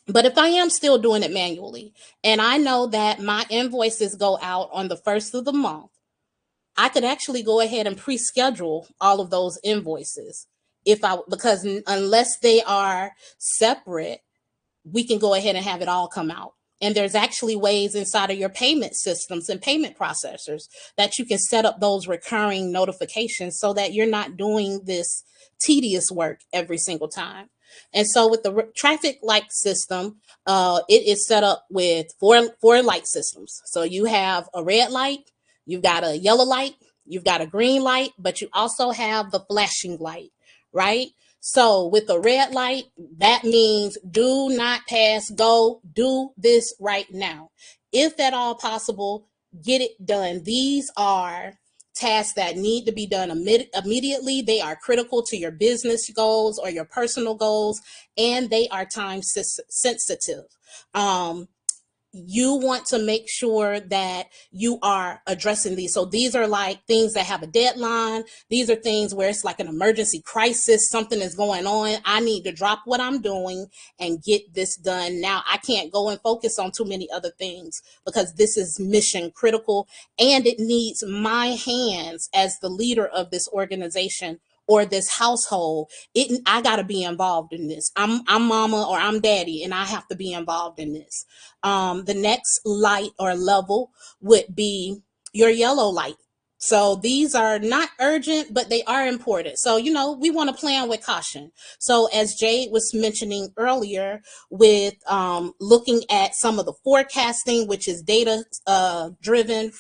But if I am still doing it manually, and I know that my invoices go out on the first of the month, I could actually go ahead and pre-schedule all of those invoices because unless they are separate, we can go ahead and have it all come out. And there's actually ways inside of your payment systems and payment processors that you can set up those recurring notifications so that you're not doing this tedious work every single time. And so with the traffic light system, it is set up with four light systems. So you have a red light, you've got a yellow light, you've got a green light, but you also have the flashing light, right? So with the red light, that means do not pass go, do this right now. If at all possible, get it done. These are tasks that need to be done immediately. They are critical to your business goals or your personal goals, and they are time sensitive. you want to make sure that you are addressing these. So these are like things that have a deadline. These are things where it's like an emergency crisis. Something is going on. I need to drop what I'm doing and get this done. Now I can't go and focus on too many other things because this is mission critical and it needs my hands as the leader of this organization or this household. I got to be involved in this. I'm mama or I'm daddy and I have to be involved in this. The next light or level would be your yellow light. So these are not urgent, but they are important. So, we want to plan with caution. So as Jade was mentioning earlier with looking at some of the forecasting, which is data driven,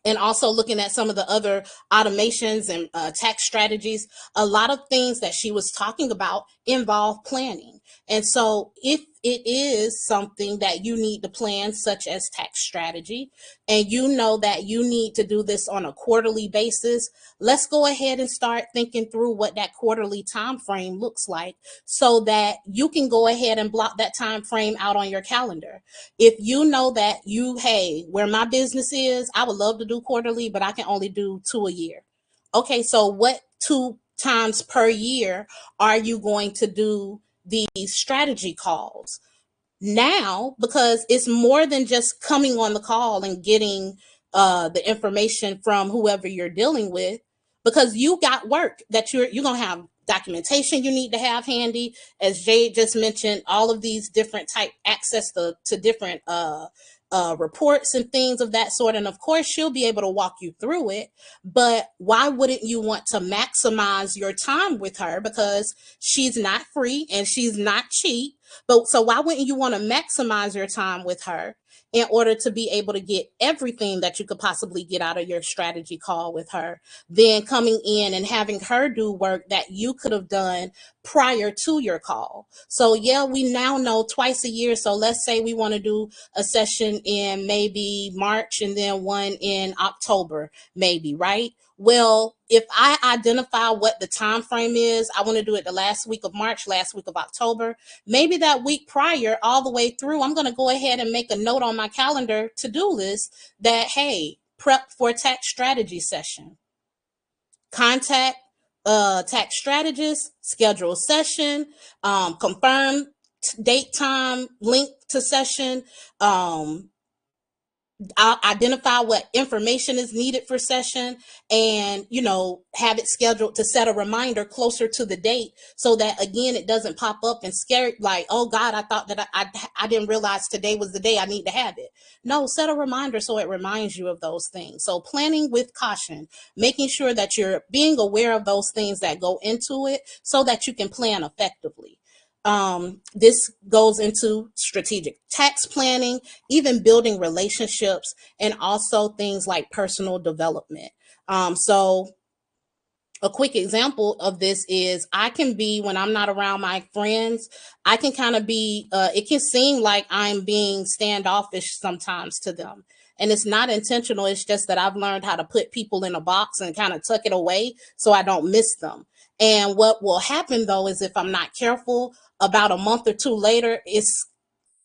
and also looking at some of the other automations and tax strategies, a lot of things that she was talking about involve planning. And so if it is something that you need to plan, such as tax strategy, and you know that you need to do this on a quarterly basis, let's go ahead and start thinking through what that quarterly time frame looks like so that you can go ahead and block that time frame out on your calendar. If you know that hey, where my business is, I would love to do quarterly, but I can only do 2 a year. Okay, so what 2 times per year are you going to do these strategy calls? Now, because it's more than just coming on the call and getting the information from whoever you're dealing with, because you got work that you're gonna have documentation you need to have handy. As Jade just mentioned, all of these different type access to different reports and things of that sort. And of course, she'll be able to walk you through it. But why wouldn't you want to maximize your time with her? Because she's not free and she's not cheap. But so why wouldn't you want to maximize your time with her in order to be able to get everything that you could possibly get out of your strategy call with her, then coming in and having her do work that you could have done prior to your call? So yeah, we now know twice a year. So let's say we want to do a session in maybe March and then one in October, maybe, right? Well, if I identify what the time frame is, I want to do it the last week of March, last week of October. Maybe that week prior, all the way through, I'm going to go ahead and make a note on my calendar to-do list that, hey, prep for a tax strategy session. Contact tax strategist, schedule a session, confirm date, time, link to session, I'll identify what information is needed for session and, have it scheduled to set a reminder closer to the date so that, again, it doesn't pop up and scare like, oh God, I thought that I didn't realize today was the day I need to have it. No, set a reminder so it reminds you of those things. So planning with caution, making sure that you're being aware of those things that go into it so that you can plan effectively. This goes into strategic tax planning, even building relationships, and also things like personal development. So a quick example of this is I can be, when I'm not around my friends, I can kind of be, it can seem like I'm being standoffish sometimes to them. And it's not intentional. It's just that I've learned how to put people in a box and kind of tuck it away so I don't miss them. And what will happen though is if I'm not careful, about a month or two later,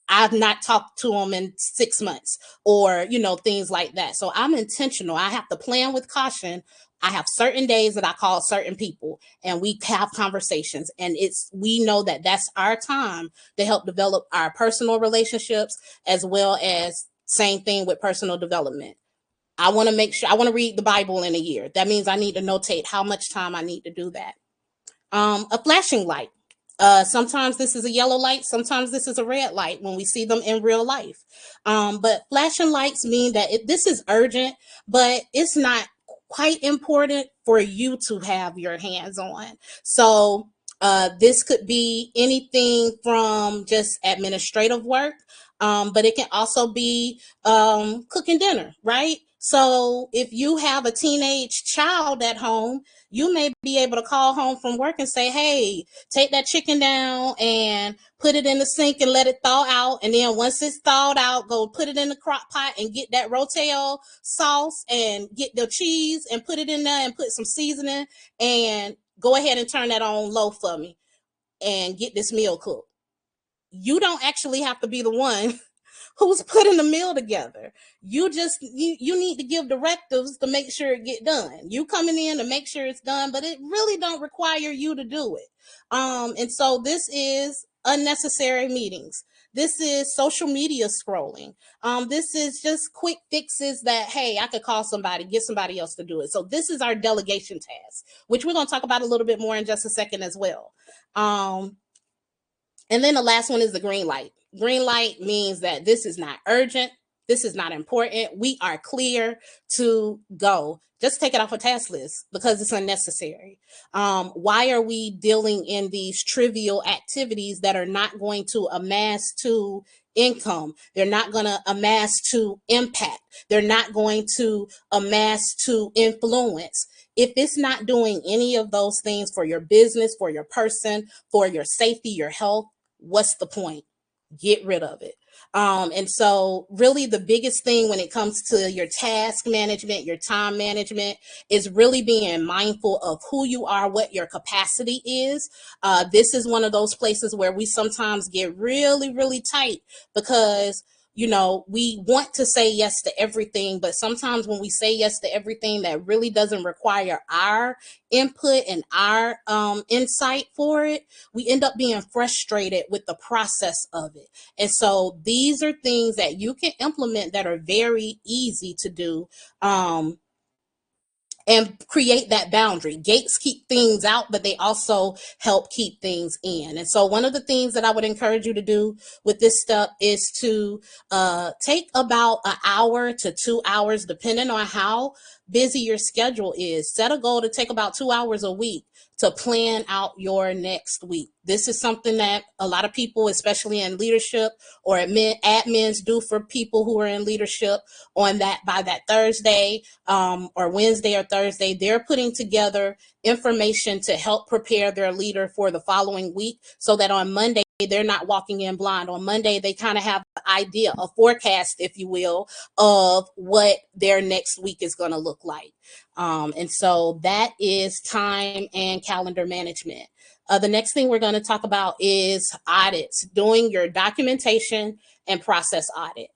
I've not talked to them in 6 months or, things like that. So I'm intentional. I have to plan with caution. I have certain days that I call certain people and we have conversations, and we know that that's our time to help develop our personal relationships as well as same thing with personal development. I want to make sure I want to read the Bible in a year. That means I need to notate how much time I need to do that. A flashing light. Sometimes this is a yellow light, sometimes this is a red light when we see them in real life. But flashing lights mean that this is urgent, but it's not quite important for you to have your hands on. So this could be anything from just administrative work, but it can also be cooking dinner, right? So if you have a teenage child at home, you may be able to call home from work and say, hey, take that chicken down and put it in the sink and let it thaw out. And then once it's thawed out, go put it in the crock pot and get that Rotel sauce and get the cheese and put it in there and put some seasoning and go ahead and turn that on low for me and get this meal cooked. You don't actually have to be the one who's putting the meal together. You need to give directives to make sure it get done. You coming in to make sure it's done, but it really don't require you to do it. And so this is unnecessary meetings. This is social media scrolling. This is just quick fixes that, hey, I could call somebody, get somebody else to do it. So this is our delegation task, which we're going to talk about a little bit more in just a second as well. And then the last one is the green light. Green light means that this is not urgent. This is not important. We are clear to go. Just take it off a task list because it's unnecessary. Why are we dealing in these trivial activities that are not going to amass to income? They're not going to amass to impact. They're not going to amass to influence. If it's not doing any of those things for your business, for your person, for your safety, your health, what's the point? Get rid of it. And so really the biggest thing when it comes to your task management, your time management, is really being mindful of who you are, what your capacity is. This is one of those places where we sometimes get really, really tight because we want to say yes to everything, but sometimes when we say yes to everything that really doesn't require our input and our insight for it, we end up being frustrated with the process of it. And so these are things that you can implement that are very easy to do. And create that boundary. Gates keep things out, but they also help keep things in. And so one of the things that I would encourage you to do with this stuff is to take about an hour to 2 hours, depending on how busy your schedule is. Set a goal to take about 2 hours a week to plan out your next week. This is something that a lot of people, especially in leadership or admins, do for people who are in leadership. On that, by that Thursday or Wednesday or Thursday, they're putting together information to help prepare their leader for the following week, so that on Monday they're not walking in blind. On Monday, they kind of have an idea, a forecast, if you will, of what their next week is going to look like. And so that is time and calendar management. The next thing we're going to talk about is audits, doing your documentation and process audit.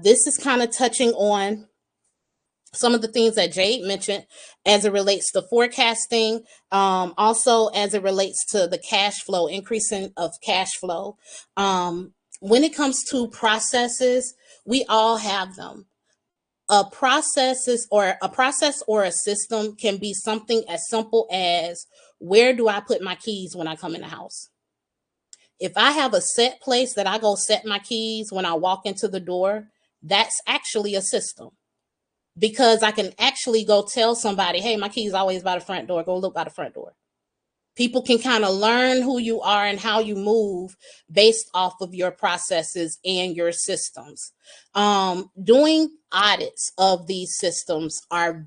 This is kind of touching on some of the things that Jade mentioned as it relates to forecasting, also as it relates to the cash flow, increasing of cash flow. When it comes to processes, we all have them. A process or a system can be something as simple as, where do I put my keys when I come in the house? If I have a set place that I go set my keys when I walk into the door, that's actually a system, because I can actually go tell somebody, hey, my key's always by the front door. Go look by the front door. People can kind of learn who you are and how you move based off of your processes and your systems. Doing audits of these systems are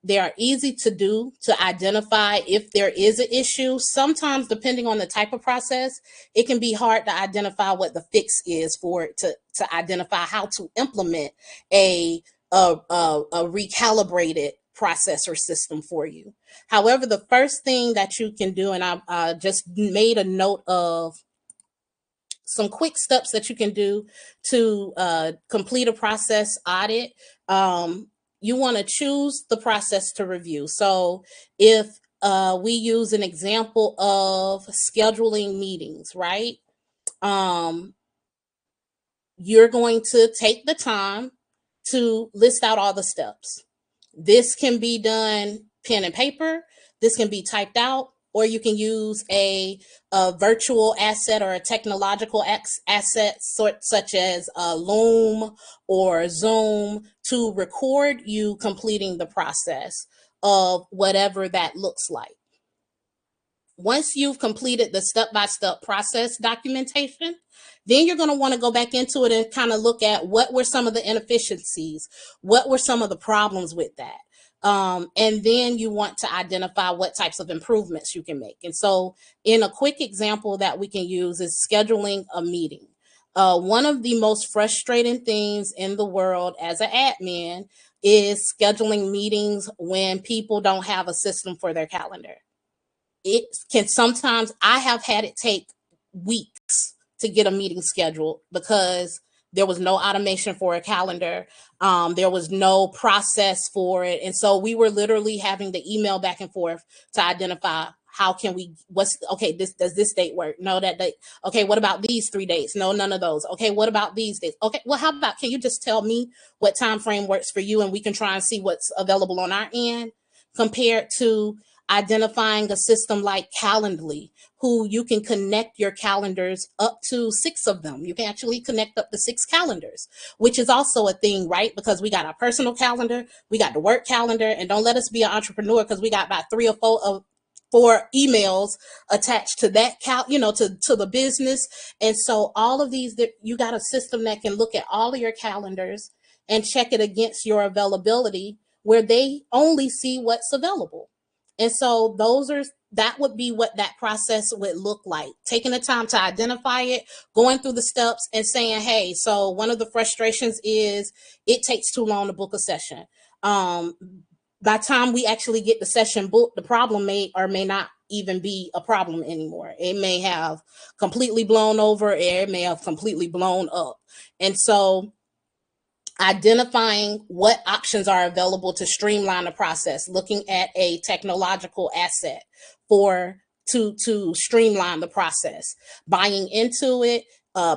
they are easy to do, to identify if there is an issue. Sometimes, depending on the type of process, it can be hard to identify what the fix is for it, to identify how to implement a recalibrated process or system for you. However, the first thing that you can do, and I just made a note of some quick steps that you can do to complete a process audit. You want to choose the process to review. So if we use an example of scheduling meetings, right? You're going to take the time to list out all the steps. This can be done pen and paper. This can be typed out, or you can use a virtual asset or a technological asset such as Loom or Zoom to record you completing the process of whatever that looks like. Once you've completed the step-by-step process documentation, then you're going to want to go back into it and kind of look at what were some of the inefficiencies, what were some of the problems with that. And then you want to identify what types of improvements you can make. And so in a quick example that we can use is scheduling a meeting. One of the most frustrating things in the world as an admin is scheduling meetings when people don't have a system for their calendar. It can sometimes, I have had it take weeks to get a meeting scheduled because there was no automation for a calendar. There was no process for it. And so we were literally having to email back and forth to identify how can we, what's, okay, this, does this date work? No, that date. Okay, what about these 3 dates? No, none of those. Okay, what about these dates? Okay, well, how about, can you just tell me what time frame works for you and we can try and see what's available on our end, compared to identifying a system like Calendly, who you can connect your calendars up to 6 of them. You can actually connect up to 6 calendars, which is also a thing, right? Because we got our personal calendar, we got the work calendar, and don't let us be an entrepreneur because we got about 3 or 4 emails attached to that to the business. And so all of these, you got a system that can look at all of your calendars and check it against your availability, where they only see what's available. And so that would be what that process would look like. Taking the time to identify it, going through the steps and saying, hey, so one of the frustrations is it takes too long to book a session. By the time we actually get the session booked, the problem may or may not even be a problem anymore. It may have completely blown over, or it may have completely blown up. And so identifying what options are available to streamline the process, looking at a technological asset to streamline the process, buying into it,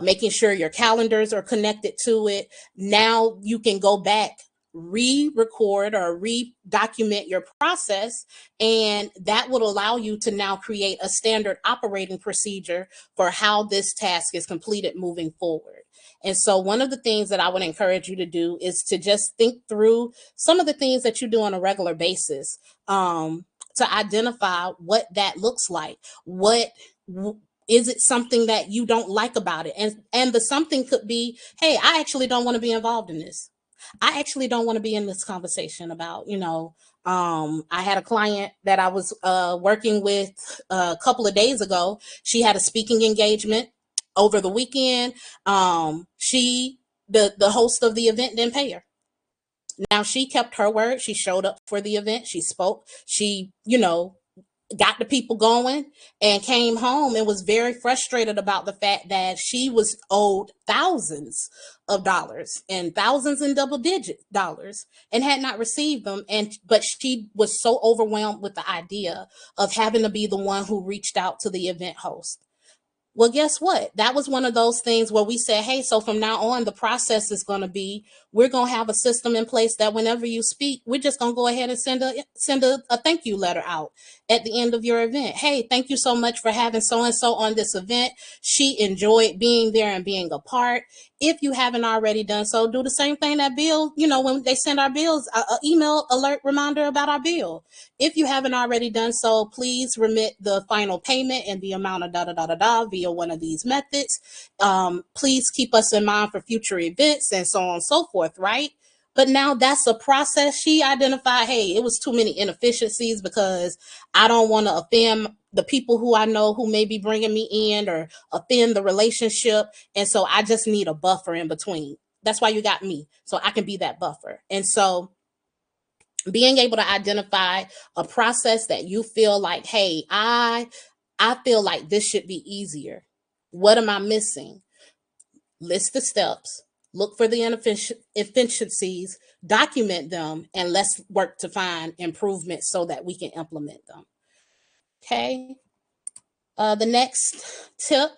making sure your calendars are connected to it. Now you can go back, re-record or re-document your process, and that would allow you to now create a standard operating procedure for how this task is completed moving forward. And so one of the things that I would encourage you to do is to just think through some of the things that you do on a regular basis, to identify what that looks like. Is it something that you don't like about it? And the something could be, hey, I actually don't want to be involved in this. I actually don't want to be in this conversation about, I had a client that I was working with a couple of days ago. She had a speaking engagement over the weekend. The host of the event didn't pay her. Now she kept her word. She showed up for the event. She spoke. She, got the people going and came home and was very frustrated about the fact that she was owed thousands of dollars and thousands in double digit dollars and had not received them. But she was so overwhelmed with the idea of having to be the one who reached out to the event host. Well, guess what? That was one of those things where we said, hey, so from now on, the process is going to be, we're going to have a system in place that whenever you speak, we're just going to go ahead and send a thank you letter out at the end of your event. Hey, thank you so much for having so-and-so on this event. She enjoyed being there and being a part. If you haven't already done so, do the same thing that bill, when they send our bills, an email alert reminder about our bill. If you haven't already done so, please remit the final payment in the amount of da-da-da-da-da via one of these methods. Please keep us in mind for future events and so on and so forth, right? But now that's a process. She identified, hey, it was too many inefficiencies because I don't want to offend the people who I know who may be bringing me in or offend the relationship. And so I just need a buffer in between. That's why you got me. So I can be that buffer. And so being able to identify a process that you feel like, hey, I feel like this should be easier. What am I missing? List the steps, look for the inefficiencies, document them, and let's work to find improvements so that we can implement them. Okay. The next tip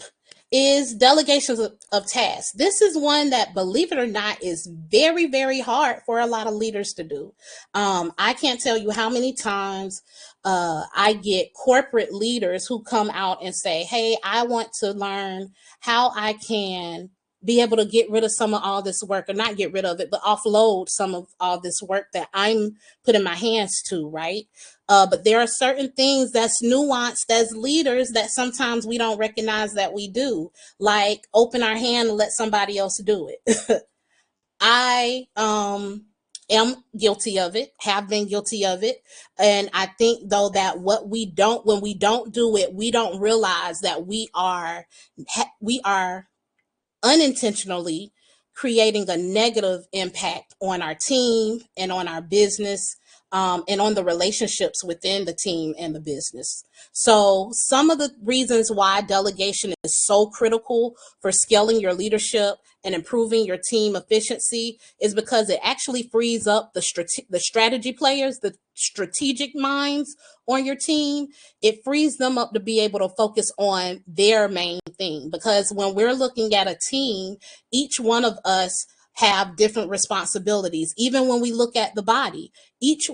is delegations of tasks. This is one that, believe it or not, is very, very hard for a lot of leaders to do. I can't tell you how many times I get corporate leaders who come out and say, hey, I want to learn how I can be able to get rid of some of all this work, or not get rid of it, but offload some of all this work that I'm putting my hands to, right? But there are certain things that's nuanced as leaders that sometimes we don't recognize that we do, like open our hand and let somebody else do it. I am guilty of it, have been guilty of it. And I think though that when we don't do it, we don't realize that we are unintentionally creating a negative impact on our team and on our business, and on the relationships within the team and the business. So some of the reasons why delegation is so critical for scaling your leadership and improving your team efficiency is because it actually frees up the strategy players, the strategic minds on your team. It frees them up to be able to focus on their main thing. Because when we're looking at a team, each one of us have different responsibilities. Even when we look at the body, each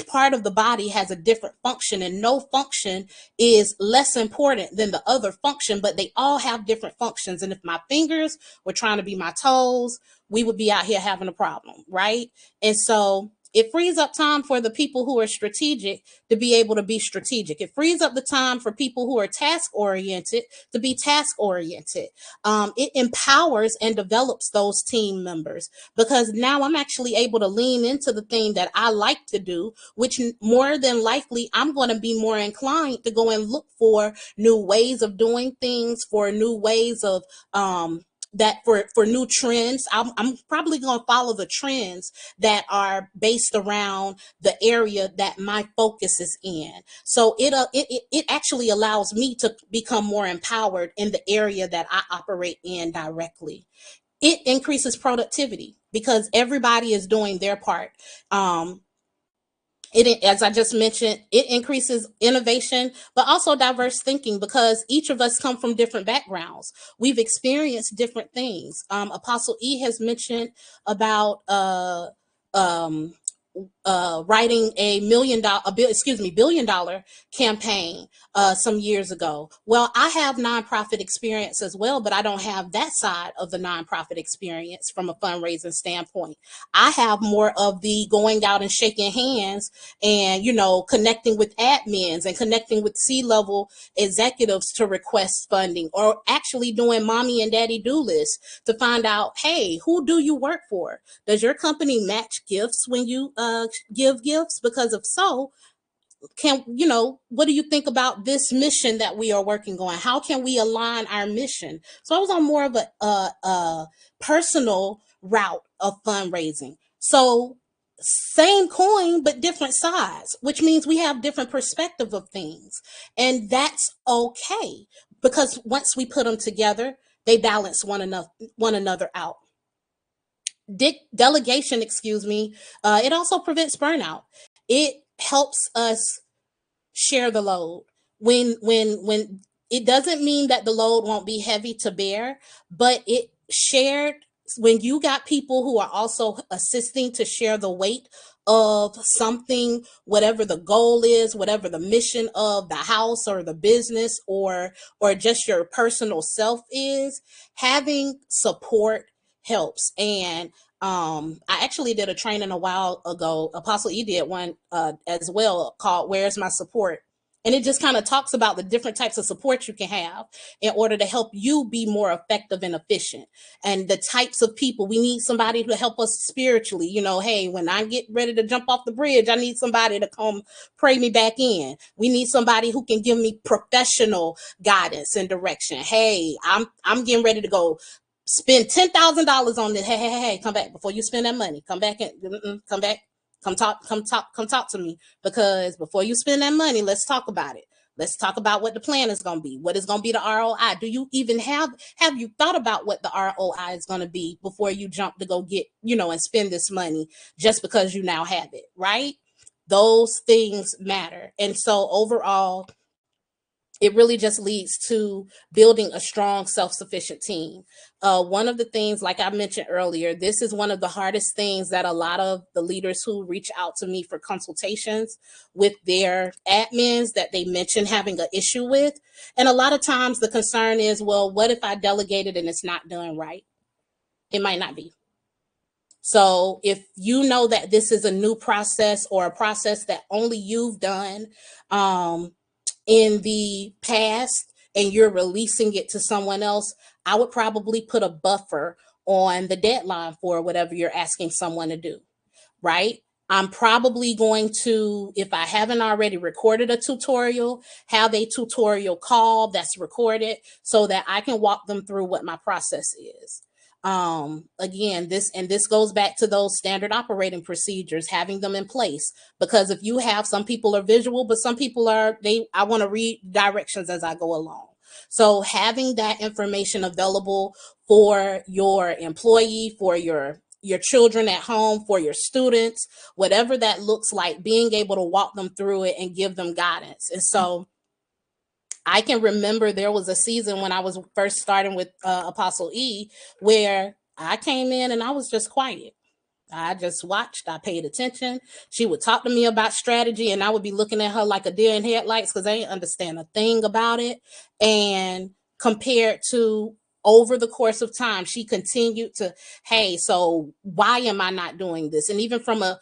part of the body has a different function, and no function is less important than the other function, but they all have different functions. And if my fingers were trying to be my toes, we would be out here having a problem, right? And so it frees up time for the people who are strategic to be able to be strategic. It frees up the time for people who are task oriented to be task oriented. It empowers and develops those team members, because now I'm actually able to lean into the thing that I like to do, which more than likely I'm going to be more inclined to go and look for new ways of doing things, for new ways of that for new trends. I'm probably going to follow the trends that are based around the area that my focus is in. So it actually allows me to become more empowered in the area that I operate in directly. It increases productivity because everybody is doing their part. As I just mentioned, it increases innovation, but also diverse thinking, because each of us come from different backgrounds. We've experienced different things. Apostle E has mentioned about um, writing a billion dollar campaign some years ago. Well, I have nonprofit experience as well, but I don't have that side of the nonprofit experience from a fundraising standpoint. I have more of the going out and shaking hands and, connecting with admins and connecting with C-level executives to request funding, or actually doing mommy and daddy do lists to find out, hey, who do you work for? Does your company match gifts when you give gifts? Because if so, what do you think about this mission that we are working on? How can we align our mission? So I was on more of a personal route of fundraising. So same coin, but different sides, which means we have different perspective of things. And that's okay, because once we put them together, they balance one another out. Delegation, it also prevents burnout. It helps us share the load. When it doesn't mean that the load won't be heavy to bear, but it shared, when you got people who are also assisting to share the weight of something, whatever the goal is, whatever the mission of the house or the business, or just your personal self is, having support helps. And I actually did a training a while ago. Apostle E did one as well, called "Where's My Support?" And it just kind of talks about the different types of support you can have in order to help you be more effective and efficient. And the types of people, we need somebody to help us spiritually. Hey, when I get ready to jump off the bridge, I need somebody to come pray me back in. We need somebody who can give me professional guidance and direction. Hey, I'm getting ready to go spend $10,000 on this. Hey, come back before you spend that money. Come back and come back. Come talk to me, because before you spend that money, let's talk about it. Let's talk about what the plan is going to be. What is going to be the ROI? Do you even have you thought about what the ROI is going to be before you jump to go get, and spend this money just because you now have it, right? Those things matter. And so overall, it really just leads to building a strong, self-sufficient team. One of the things, like I mentioned earlier, this is one of the hardest things that a lot of the leaders who reach out to me for consultations with their admins, that they mention having an issue with. And a lot of times the concern is, well, what if I delegated and it's not done right? It might not be. So if you know that this is a new process, or a process that only you've done, in the past, and you're releasing it to someone else, I would probably put a buffer on the deadline for whatever you're asking someone to do, right? I'm probably going to, if I haven't already recorded a tutorial, have a tutorial call that's recorded so that I can walk them through what my process is. Again, this goes back to those standard operating procedures, having them in place, because if you have, some people are visual, but some people are, I want to read directions as I go along. So having that information available for your employee, for your children at home, for your students, whatever that looks like, being able to walk them through it and give them guidance. And so I can remember there was a season when I was first starting with Apostle E, where I came in and I was just quiet. I just watched. I paid attention. She would talk to me about strategy, and I would be looking at her like a deer in headlights because I didn't understand a thing about it. And compared to, over the course of time, she continued to, hey, so why am I not doing this? And even from a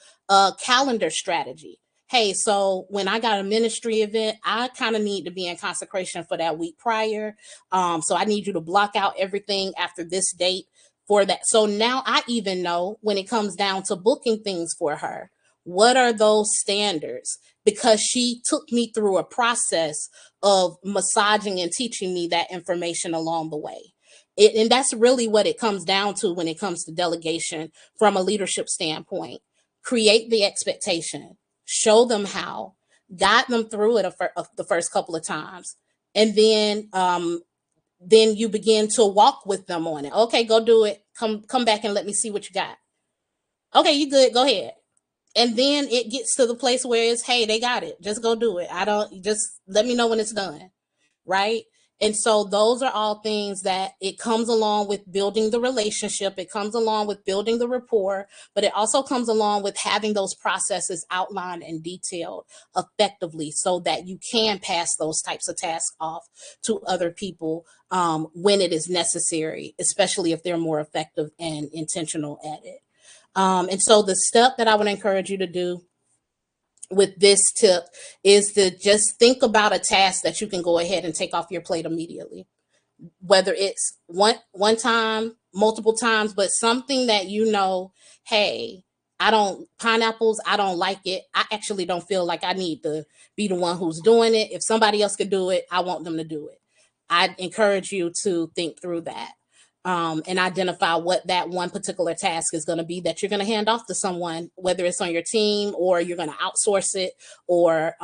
calendar strategy, hey, so when I got a ministry event, I kind of need to be in consecration for that week prior. So I need you to block out everything after this date for that. So now I even know when it comes down to booking things for her, what are those standards? Because she took me through a process of massaging and teaching me that information along the way. And that's really what it comes down to when it comes to delegation from a leadership standpoint. Create the expectation, show them how, guide them through it the first couple of times, and then you begin to walk with them on it. Okay, go do it. Come back and let me see what you got. Okay, you good, go ahead. And then it gets to the place where it's, hey, they got it, just go do it. I don't, just let me know when it's done, right? And so those are all things that it comes along with building the relationship. It comes along with building the rapport, but it also comes along with having those processes outlined and detailed effectively so that you can pass those types of tasks off to other people when it is necessary, especially if they're more effective and intentional at it. And so the step that I would encourage you to do with this tip is to just think about a task that you can go ahead and take off your plate immediately, whether it's one time, multiple times, but something that you know, hey, I don't, pineapples, I don't like it. I actually don't feel like I need to be the one who's doing it. If somebody else could do it, I want them to do it. I encourage you to think through that. And identify what that one particular task is going to be that you're going to hand off to someone, whether it's on your team or you're going to outsource it, or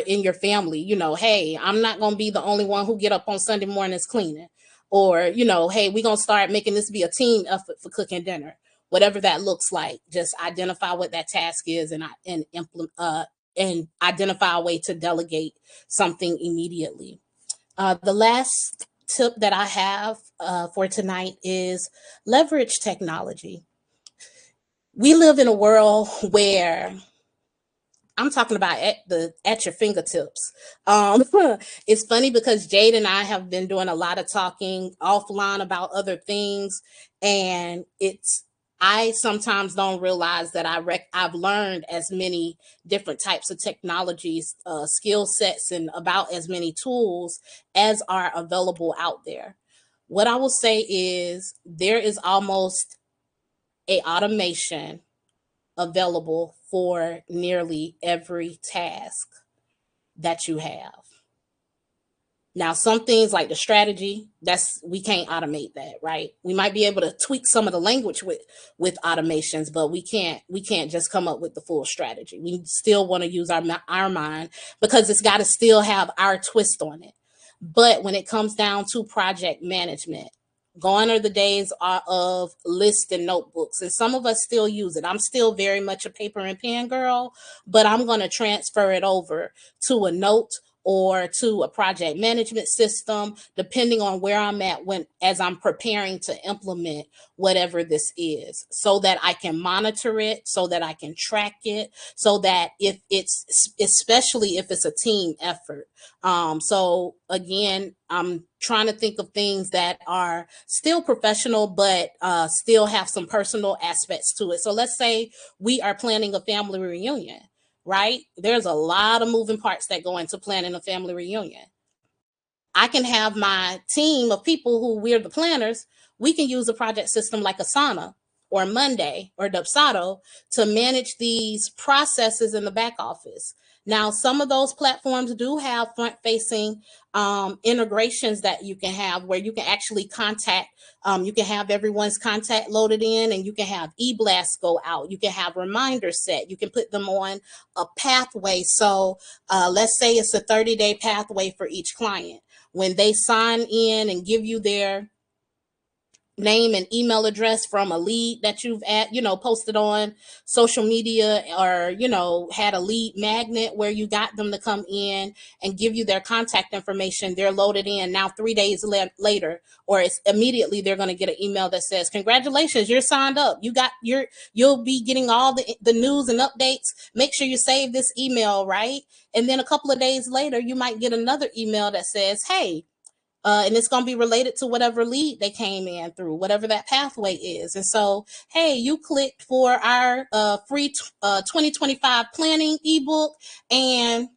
in your family. You know, hey, I'm not going to be the only one who get up on Sunday mornings cleaning, or hey, we're going to start making this be a team effort for cooking dinner. Whatever that looks like, just identify what that task is and implement and identify a way to delegate something immediately. The last tip that I have for tonight is leverage technology. We live in a world where, I'm talking about at your fingertips. It's funny because Jade and I have been doing a lot of talking offline about other things, and I sometimes don't realize that I've learned as many different types of technologies, skill sets, and about as many tools as are available out there. What I will say is there is almost a automation available for nearly every task that you have. Now, some things like the strategy, we can't automate that, right? We might be able to tweak some of the language with automations, but we can't just come up with the full strategy. We still want to use our mind because it's got to still have our twist on it. But when it comes down to project management, gone are the days of lists and notebooks, and some of us still use it. I'm still very much a paper and pen girl, but I'm going to transfer it over to a note or to a project management system, depending on where I'm at as I'm preparing to implement whatever this is, so that I can monitor it, so that I can track it, so that especially if it's a team effort. So again, I'm trying to think of things that are still professional, but still have some personal aspects to it. So let's say we are planning a family reunion, right? There's a lot of moving parts that go into planning a family reunion. I can have my team of people who we're the planners. We can use a project system like Asana or Monday or Dubsado to manage these processes in the back office. Now, some of those platforms do have front facing integrations that you can have where you can actually contact. You can have everyone's contact loaded in, and you can have e-blasts go out. You can have reminders set. You can put them on a pathway. So let's say it's a 30-day pathway for each client. When they sign in and give you their name and email address from a lead that you've posted on social media, or had a lead magnet where you got them to come in and give you their contact information, they're loaded in. Now 3 days later, or it's immediately, they're going to get an email that says, congratulations, you're signed up. You'll be getting all the news and updates. Make sure you save this email, right? And then a couple of days later, you might get another email that says, hey, and it's going to be related to whatever lead they came in through, whatever that pathway is. And so, hey, you clicked for our free 2025 planning ebook, and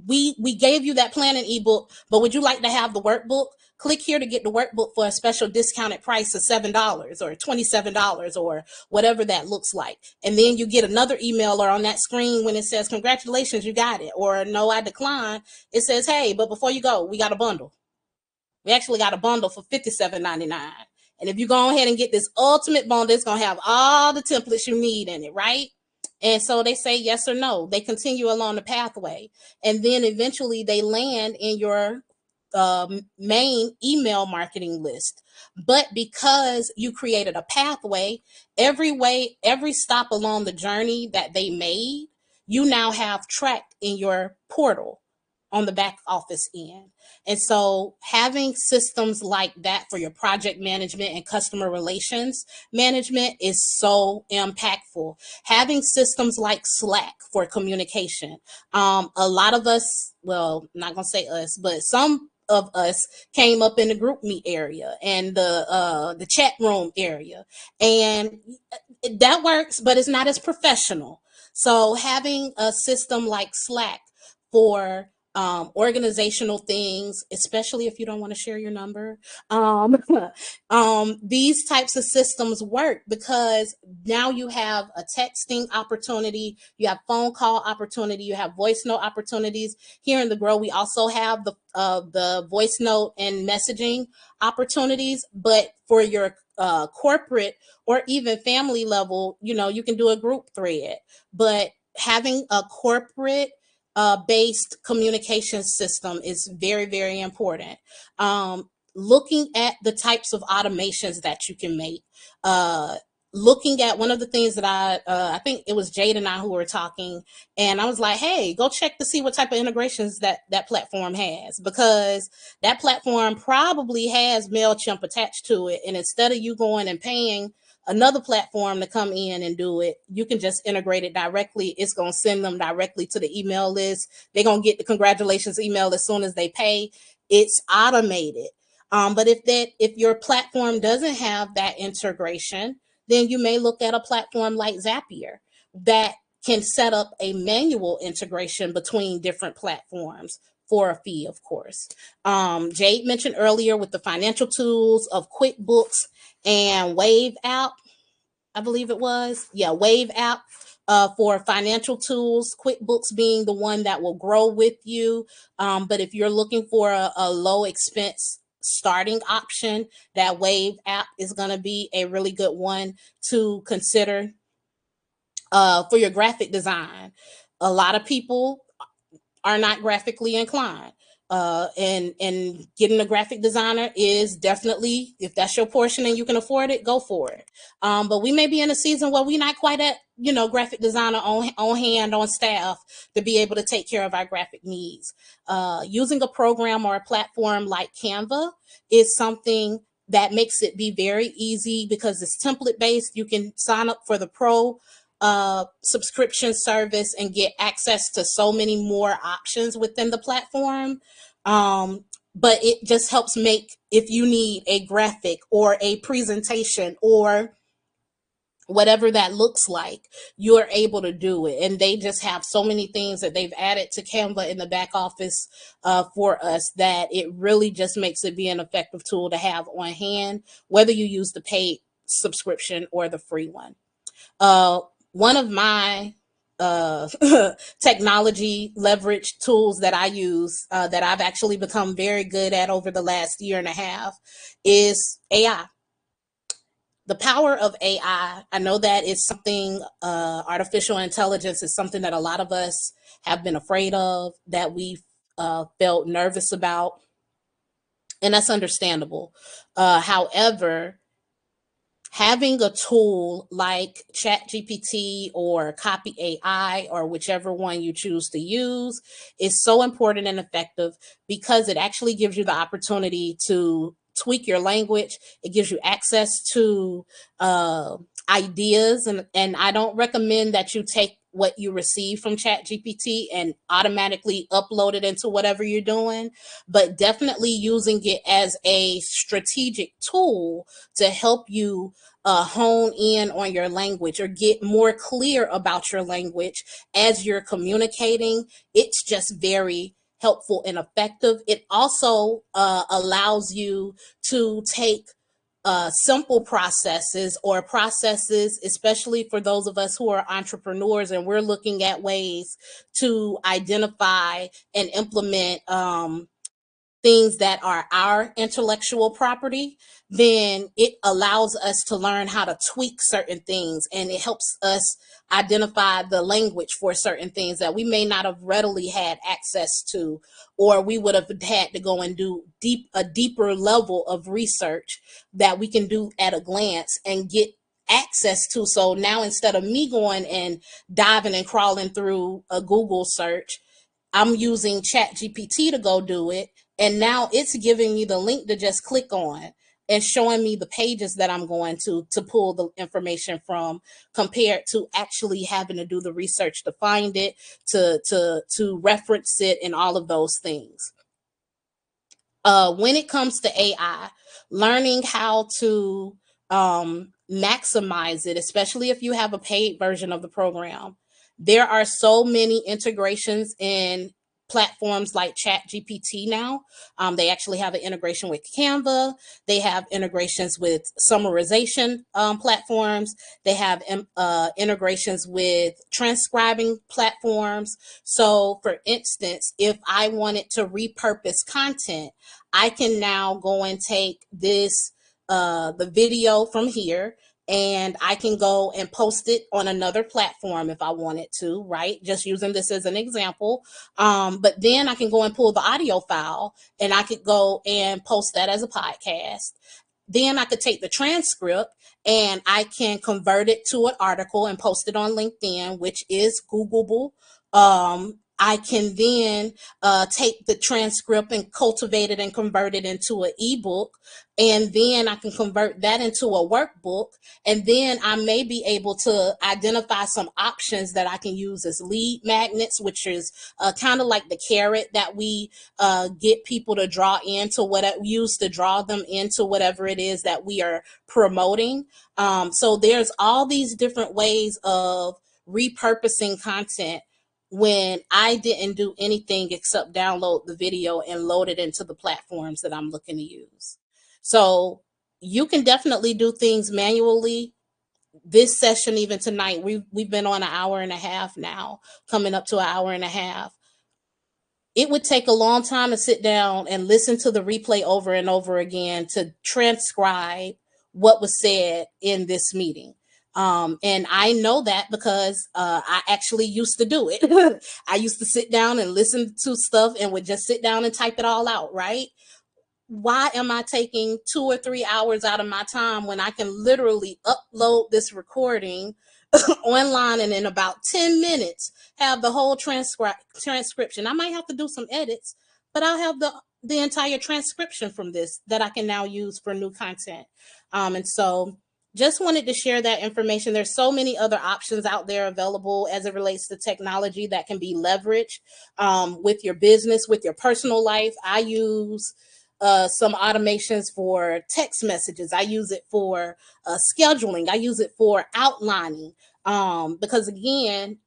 we gave you that planning ebook, but would you like to have the workbook? Click here to get the workbook for a special discounted price of $7 or $27 or whatever that looks like. And then you get another email, or on that screen when it says, congratulations, you got it, or no, I decline, it says, hey, but before you go, we got a bundle. We actually got a bundle for $57.99. And if you go ahead and get this ultimate bundle, it's going to have all the templates you need in it, right? And so they say yes or no. They continue along the pathway. And then eventually they land in your main email marketing list. But because you created a pathway, every stop along the journey that they made, you now have tracked in your portal on the back office end. And so having systems like that for your project management and customer relations management is so impactful. Having systems like Slack for communication. A lot of us, well, I'm not going to say us, but some of us came up in the group meet area and the chat room area, and that works, but it's not as professional. So having a system like Slack for organizational things, especially if you don't want to share your number. These types of systems work because now you have a texting opportunity, you have phone call opportunity, you have voice note opportunities. Here in the Grow, we also have the voice note and messaging opportunities, but for your corporate or even family level, you can do a group thread. But having a corporate based communication system is very, very important. Looking at the types of automations that you can make. Looking at one of the things that I think it was Jade and I who were talking, and I was like, hey, go check to see what type of integrations that platform has, because that platform probably has MailChimp attached to it. And instead of you going and paying another platform to come in and do it, you can just integrate it directly. It's going to send them directly to the email list. They're going to get the congratulations email as soon as they pay. It's automated. But if your platform doesn't have that integration, then you may look at a platform like Zapier that can set up a manual integration between different platforms for a fee, of course. Jade mentioned earlier with the financial tools of QuickBooks and Wave app, I believe it was. Yeah, Wave app for financial tools, QuickBooks being the one that will grow with you. But if you're looking for a low expense starting option, that Wave app is going to be a really good one to consider for your graphic design. A lot of people are not graphically inclined. And getting a graphic designer is definitely, if that's your portion and you can afford it, go for it. But we may be in a season where we're not quite at, graphic designer on hand, on staff to be able to take care of our graphic needs. Using a program or a platform like Canva is something that makes it be very easy because it's template based. You can sign up for the pro subscription service and get access to so many more options within the platform. But it just helps make, if you need a graphic or a presentation or whatever that looks like, you're able to do it. And they just have so many things that they've added to Canva in the back office for us that it really just makes it be an effective tool to have on hand, whether you use the paid subscription or the free one. One of my uh, technology leverage tools that I use, that I've actually become very good at over the last year and a half, is AI. The power of AI, I know that is something, artificial intelligence is something that a lot of us have been afraid of, that we've felt nervous about, and that's understandable. However, having a tool like ChatGPT or Copy AI or whichever one you choose to use is so important and effective, because it actually gives you the opportunity to tweak your language. It gives you access to uh, ideas, and I don't recommend that you take what you receive from ChatGPT and automatically upload it into whatever you're doing, but definitely using it as a strategic tool to help you hone in on your language or get more clear about your language as you're communicating. It's just very helpful and effective. It also allows you to take simple processes or processes, especially for those of us who are entrepreneurs and we're looking at ways to identify and implement things that are our intellectual property. Then it allows us to learn how to tweak certain things, and it helps us identify the language for certain things that we may not have readily had access to, or we would have had to go and do a deeper level of research that we can do at a glance and get access to. So now, instead of me going and diving and crawling through a Google search, I'm using ChatGPT to go do it. And now it's giving me the link to just click on and showing me the pages that I'm going to pull the information from, compared to actually having to do the research to find it, to reference it, and all of those things. When it comes to AI, learning how to maximize it, especially if you have a paid version of the program. There are so many integrations in platforms like ChatGPT now. They actually have an integration with Canva. They have integrations with summarization platforms. They have integrations with transcribing platforms. So, for instance, if I wanted to repurpose content, I can now go and take the video from here, and I can go and post it on another platform if I wanted to, right? Just using this as an example. But then I can go and pull the audio file, and I could go and post that as a podcast. Then I could take the transcript and I can convert it to an article and post it on LinkedIn, which is Googleable. I can then take the transcript and cultivate it and convert it into an ebook. And then I can convert that into a workbook. And then I may be able to identify some options that I can use as lead magnets, which is kind of like the carrot that we get people to draw into what use to draw them into whatever it is that we are promoting. So there's all these different ways of repurposing content when I didn't do anything except download the video and load it into the platforms that I'm looking to use. So you can definitely do things manually. This session, even tonight, we've been on an hour and a half now, coming up to an hour and a half. It would take a long time to sit down and listen to the replay over and over again to transcribe what was said in this meeting. And I know that because I actually used to do it. I used to sit down and listen to stuff and would just sit down and type it all out, right? Why am I taking 2 or 3 hours out of my time when I can literally upload this recording online and in about 10 minutes have the whole transcription? I might have to do some edits, but I'll have the entire transcription from this that I can now use for new content. And so just wanted to share that information. There's so many other options out there available as it relates to technology that can be leveraged with your business, with your personal life. I use some automations for text messages. I use it for scheduling. I use it for outlining. Because again,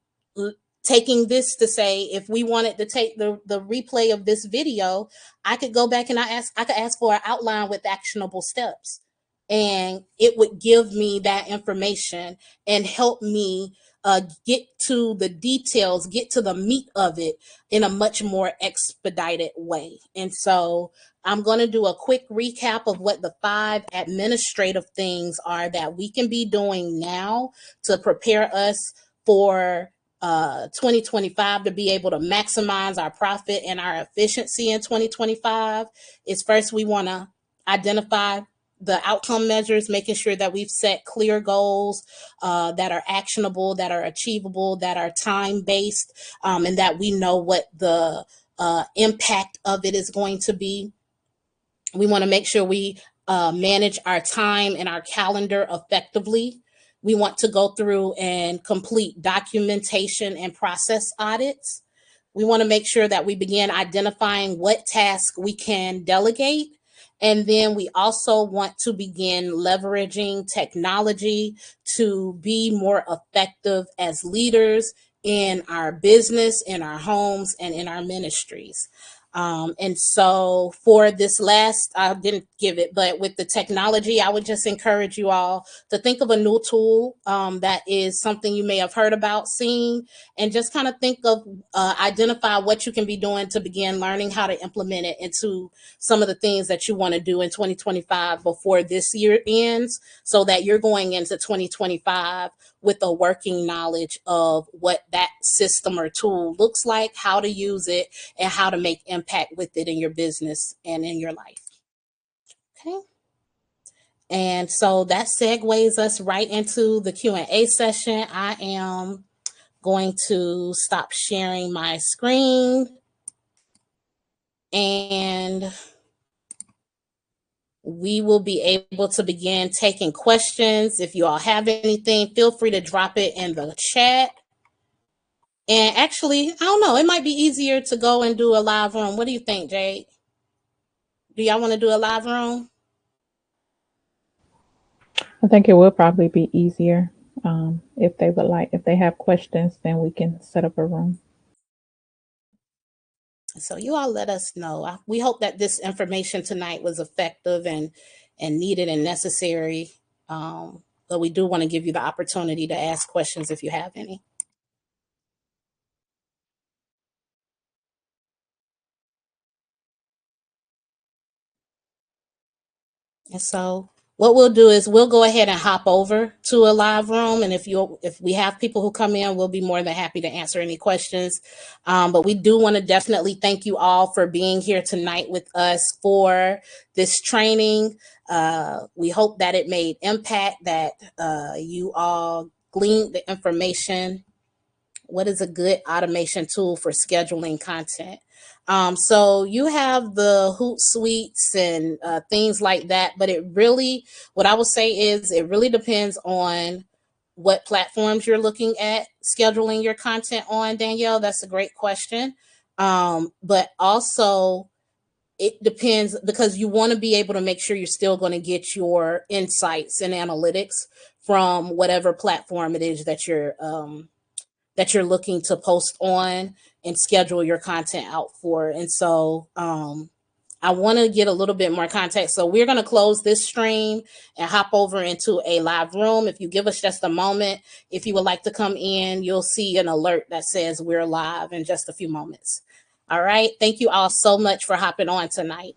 taking this to say, if we wanted to take the replay of this video, I could go back and I could ask for an outline with actionable steps, and it would give me that information and help me get to the details, get to the meat of it in a much more expedited way. And so I'm going to do a quick recap of what the 5 administrative things are that we can be doing now to prepare us for 2025 to be able to maximize our profit and our efficiency in 2025. Is first, we want to identify the outcome measures, making sure that we've set clear goals that are actionable, that are achievable, that are time based, and that we know what the impact of it is going to be. We want to make sure we manage our time and our calendar effectively. We want to go through and complete documentation and process audits. We want to make sure that we begin identifying what tasks we can delegate. And then we also want to begin leveraging technology to be more effective as leaders in our business, in our homes, and in our ministries. And so for this last, I didn't give it, but with the technology, I would just encourage you all to think of a new tool that is something you may have heard about, seen, and just kind of think of, identify what you can be doing to begin learning how to implement it into some of the things that you want to do in 2025 before this year ends, so that you're going into 2025 with a working knowledge of what that system or tool looks like, how to use it, and how to make impact with it in your business and in your life. Okay. And so that segues us right into the Q&A session. I am going to stop sharing my screen, and we will be able to begin taking questions. If you all have anything, feel free to drop it in the chat. And actually, I don't know, it might be easier to go and do a live room. What do you think, Jade? Do y'all want to do a live room? I think it will probably be easier. If they would like, if they have questions, then we can set up a room. So you all let us know. We hope that this information tonight was effective and needed and necessary. But we do want to give you the opportunity to ask questions if you have any. And so what we'll do is we'll go ahead and hop over to a live room. And if we have people who come in, we'll be more than happy to answer any questions. But we do want to definitely thank you all for being here tonight with us for this training. We hope that it made impact, that you all gleaned the information. What is a good automation tool for scheduling content? So you have the Hootsuites and things like that, but what I would say is it really depends on what platforms you're looking at scheduling your content on, Danielle. That's a great question. But also, it depends, because you want to be able to make sure you're still going to get your insights and analytics from whatever platform it is that you're looking to post on and schedule your content out for. And so I want to get a little bit more context. So we're going to close this stream and hop over into a live room. If you give us just a moment, if you would like to come in, you'll see an alert that says we're live in just a few moments. All right. Thank you all so much for hopping on tonight.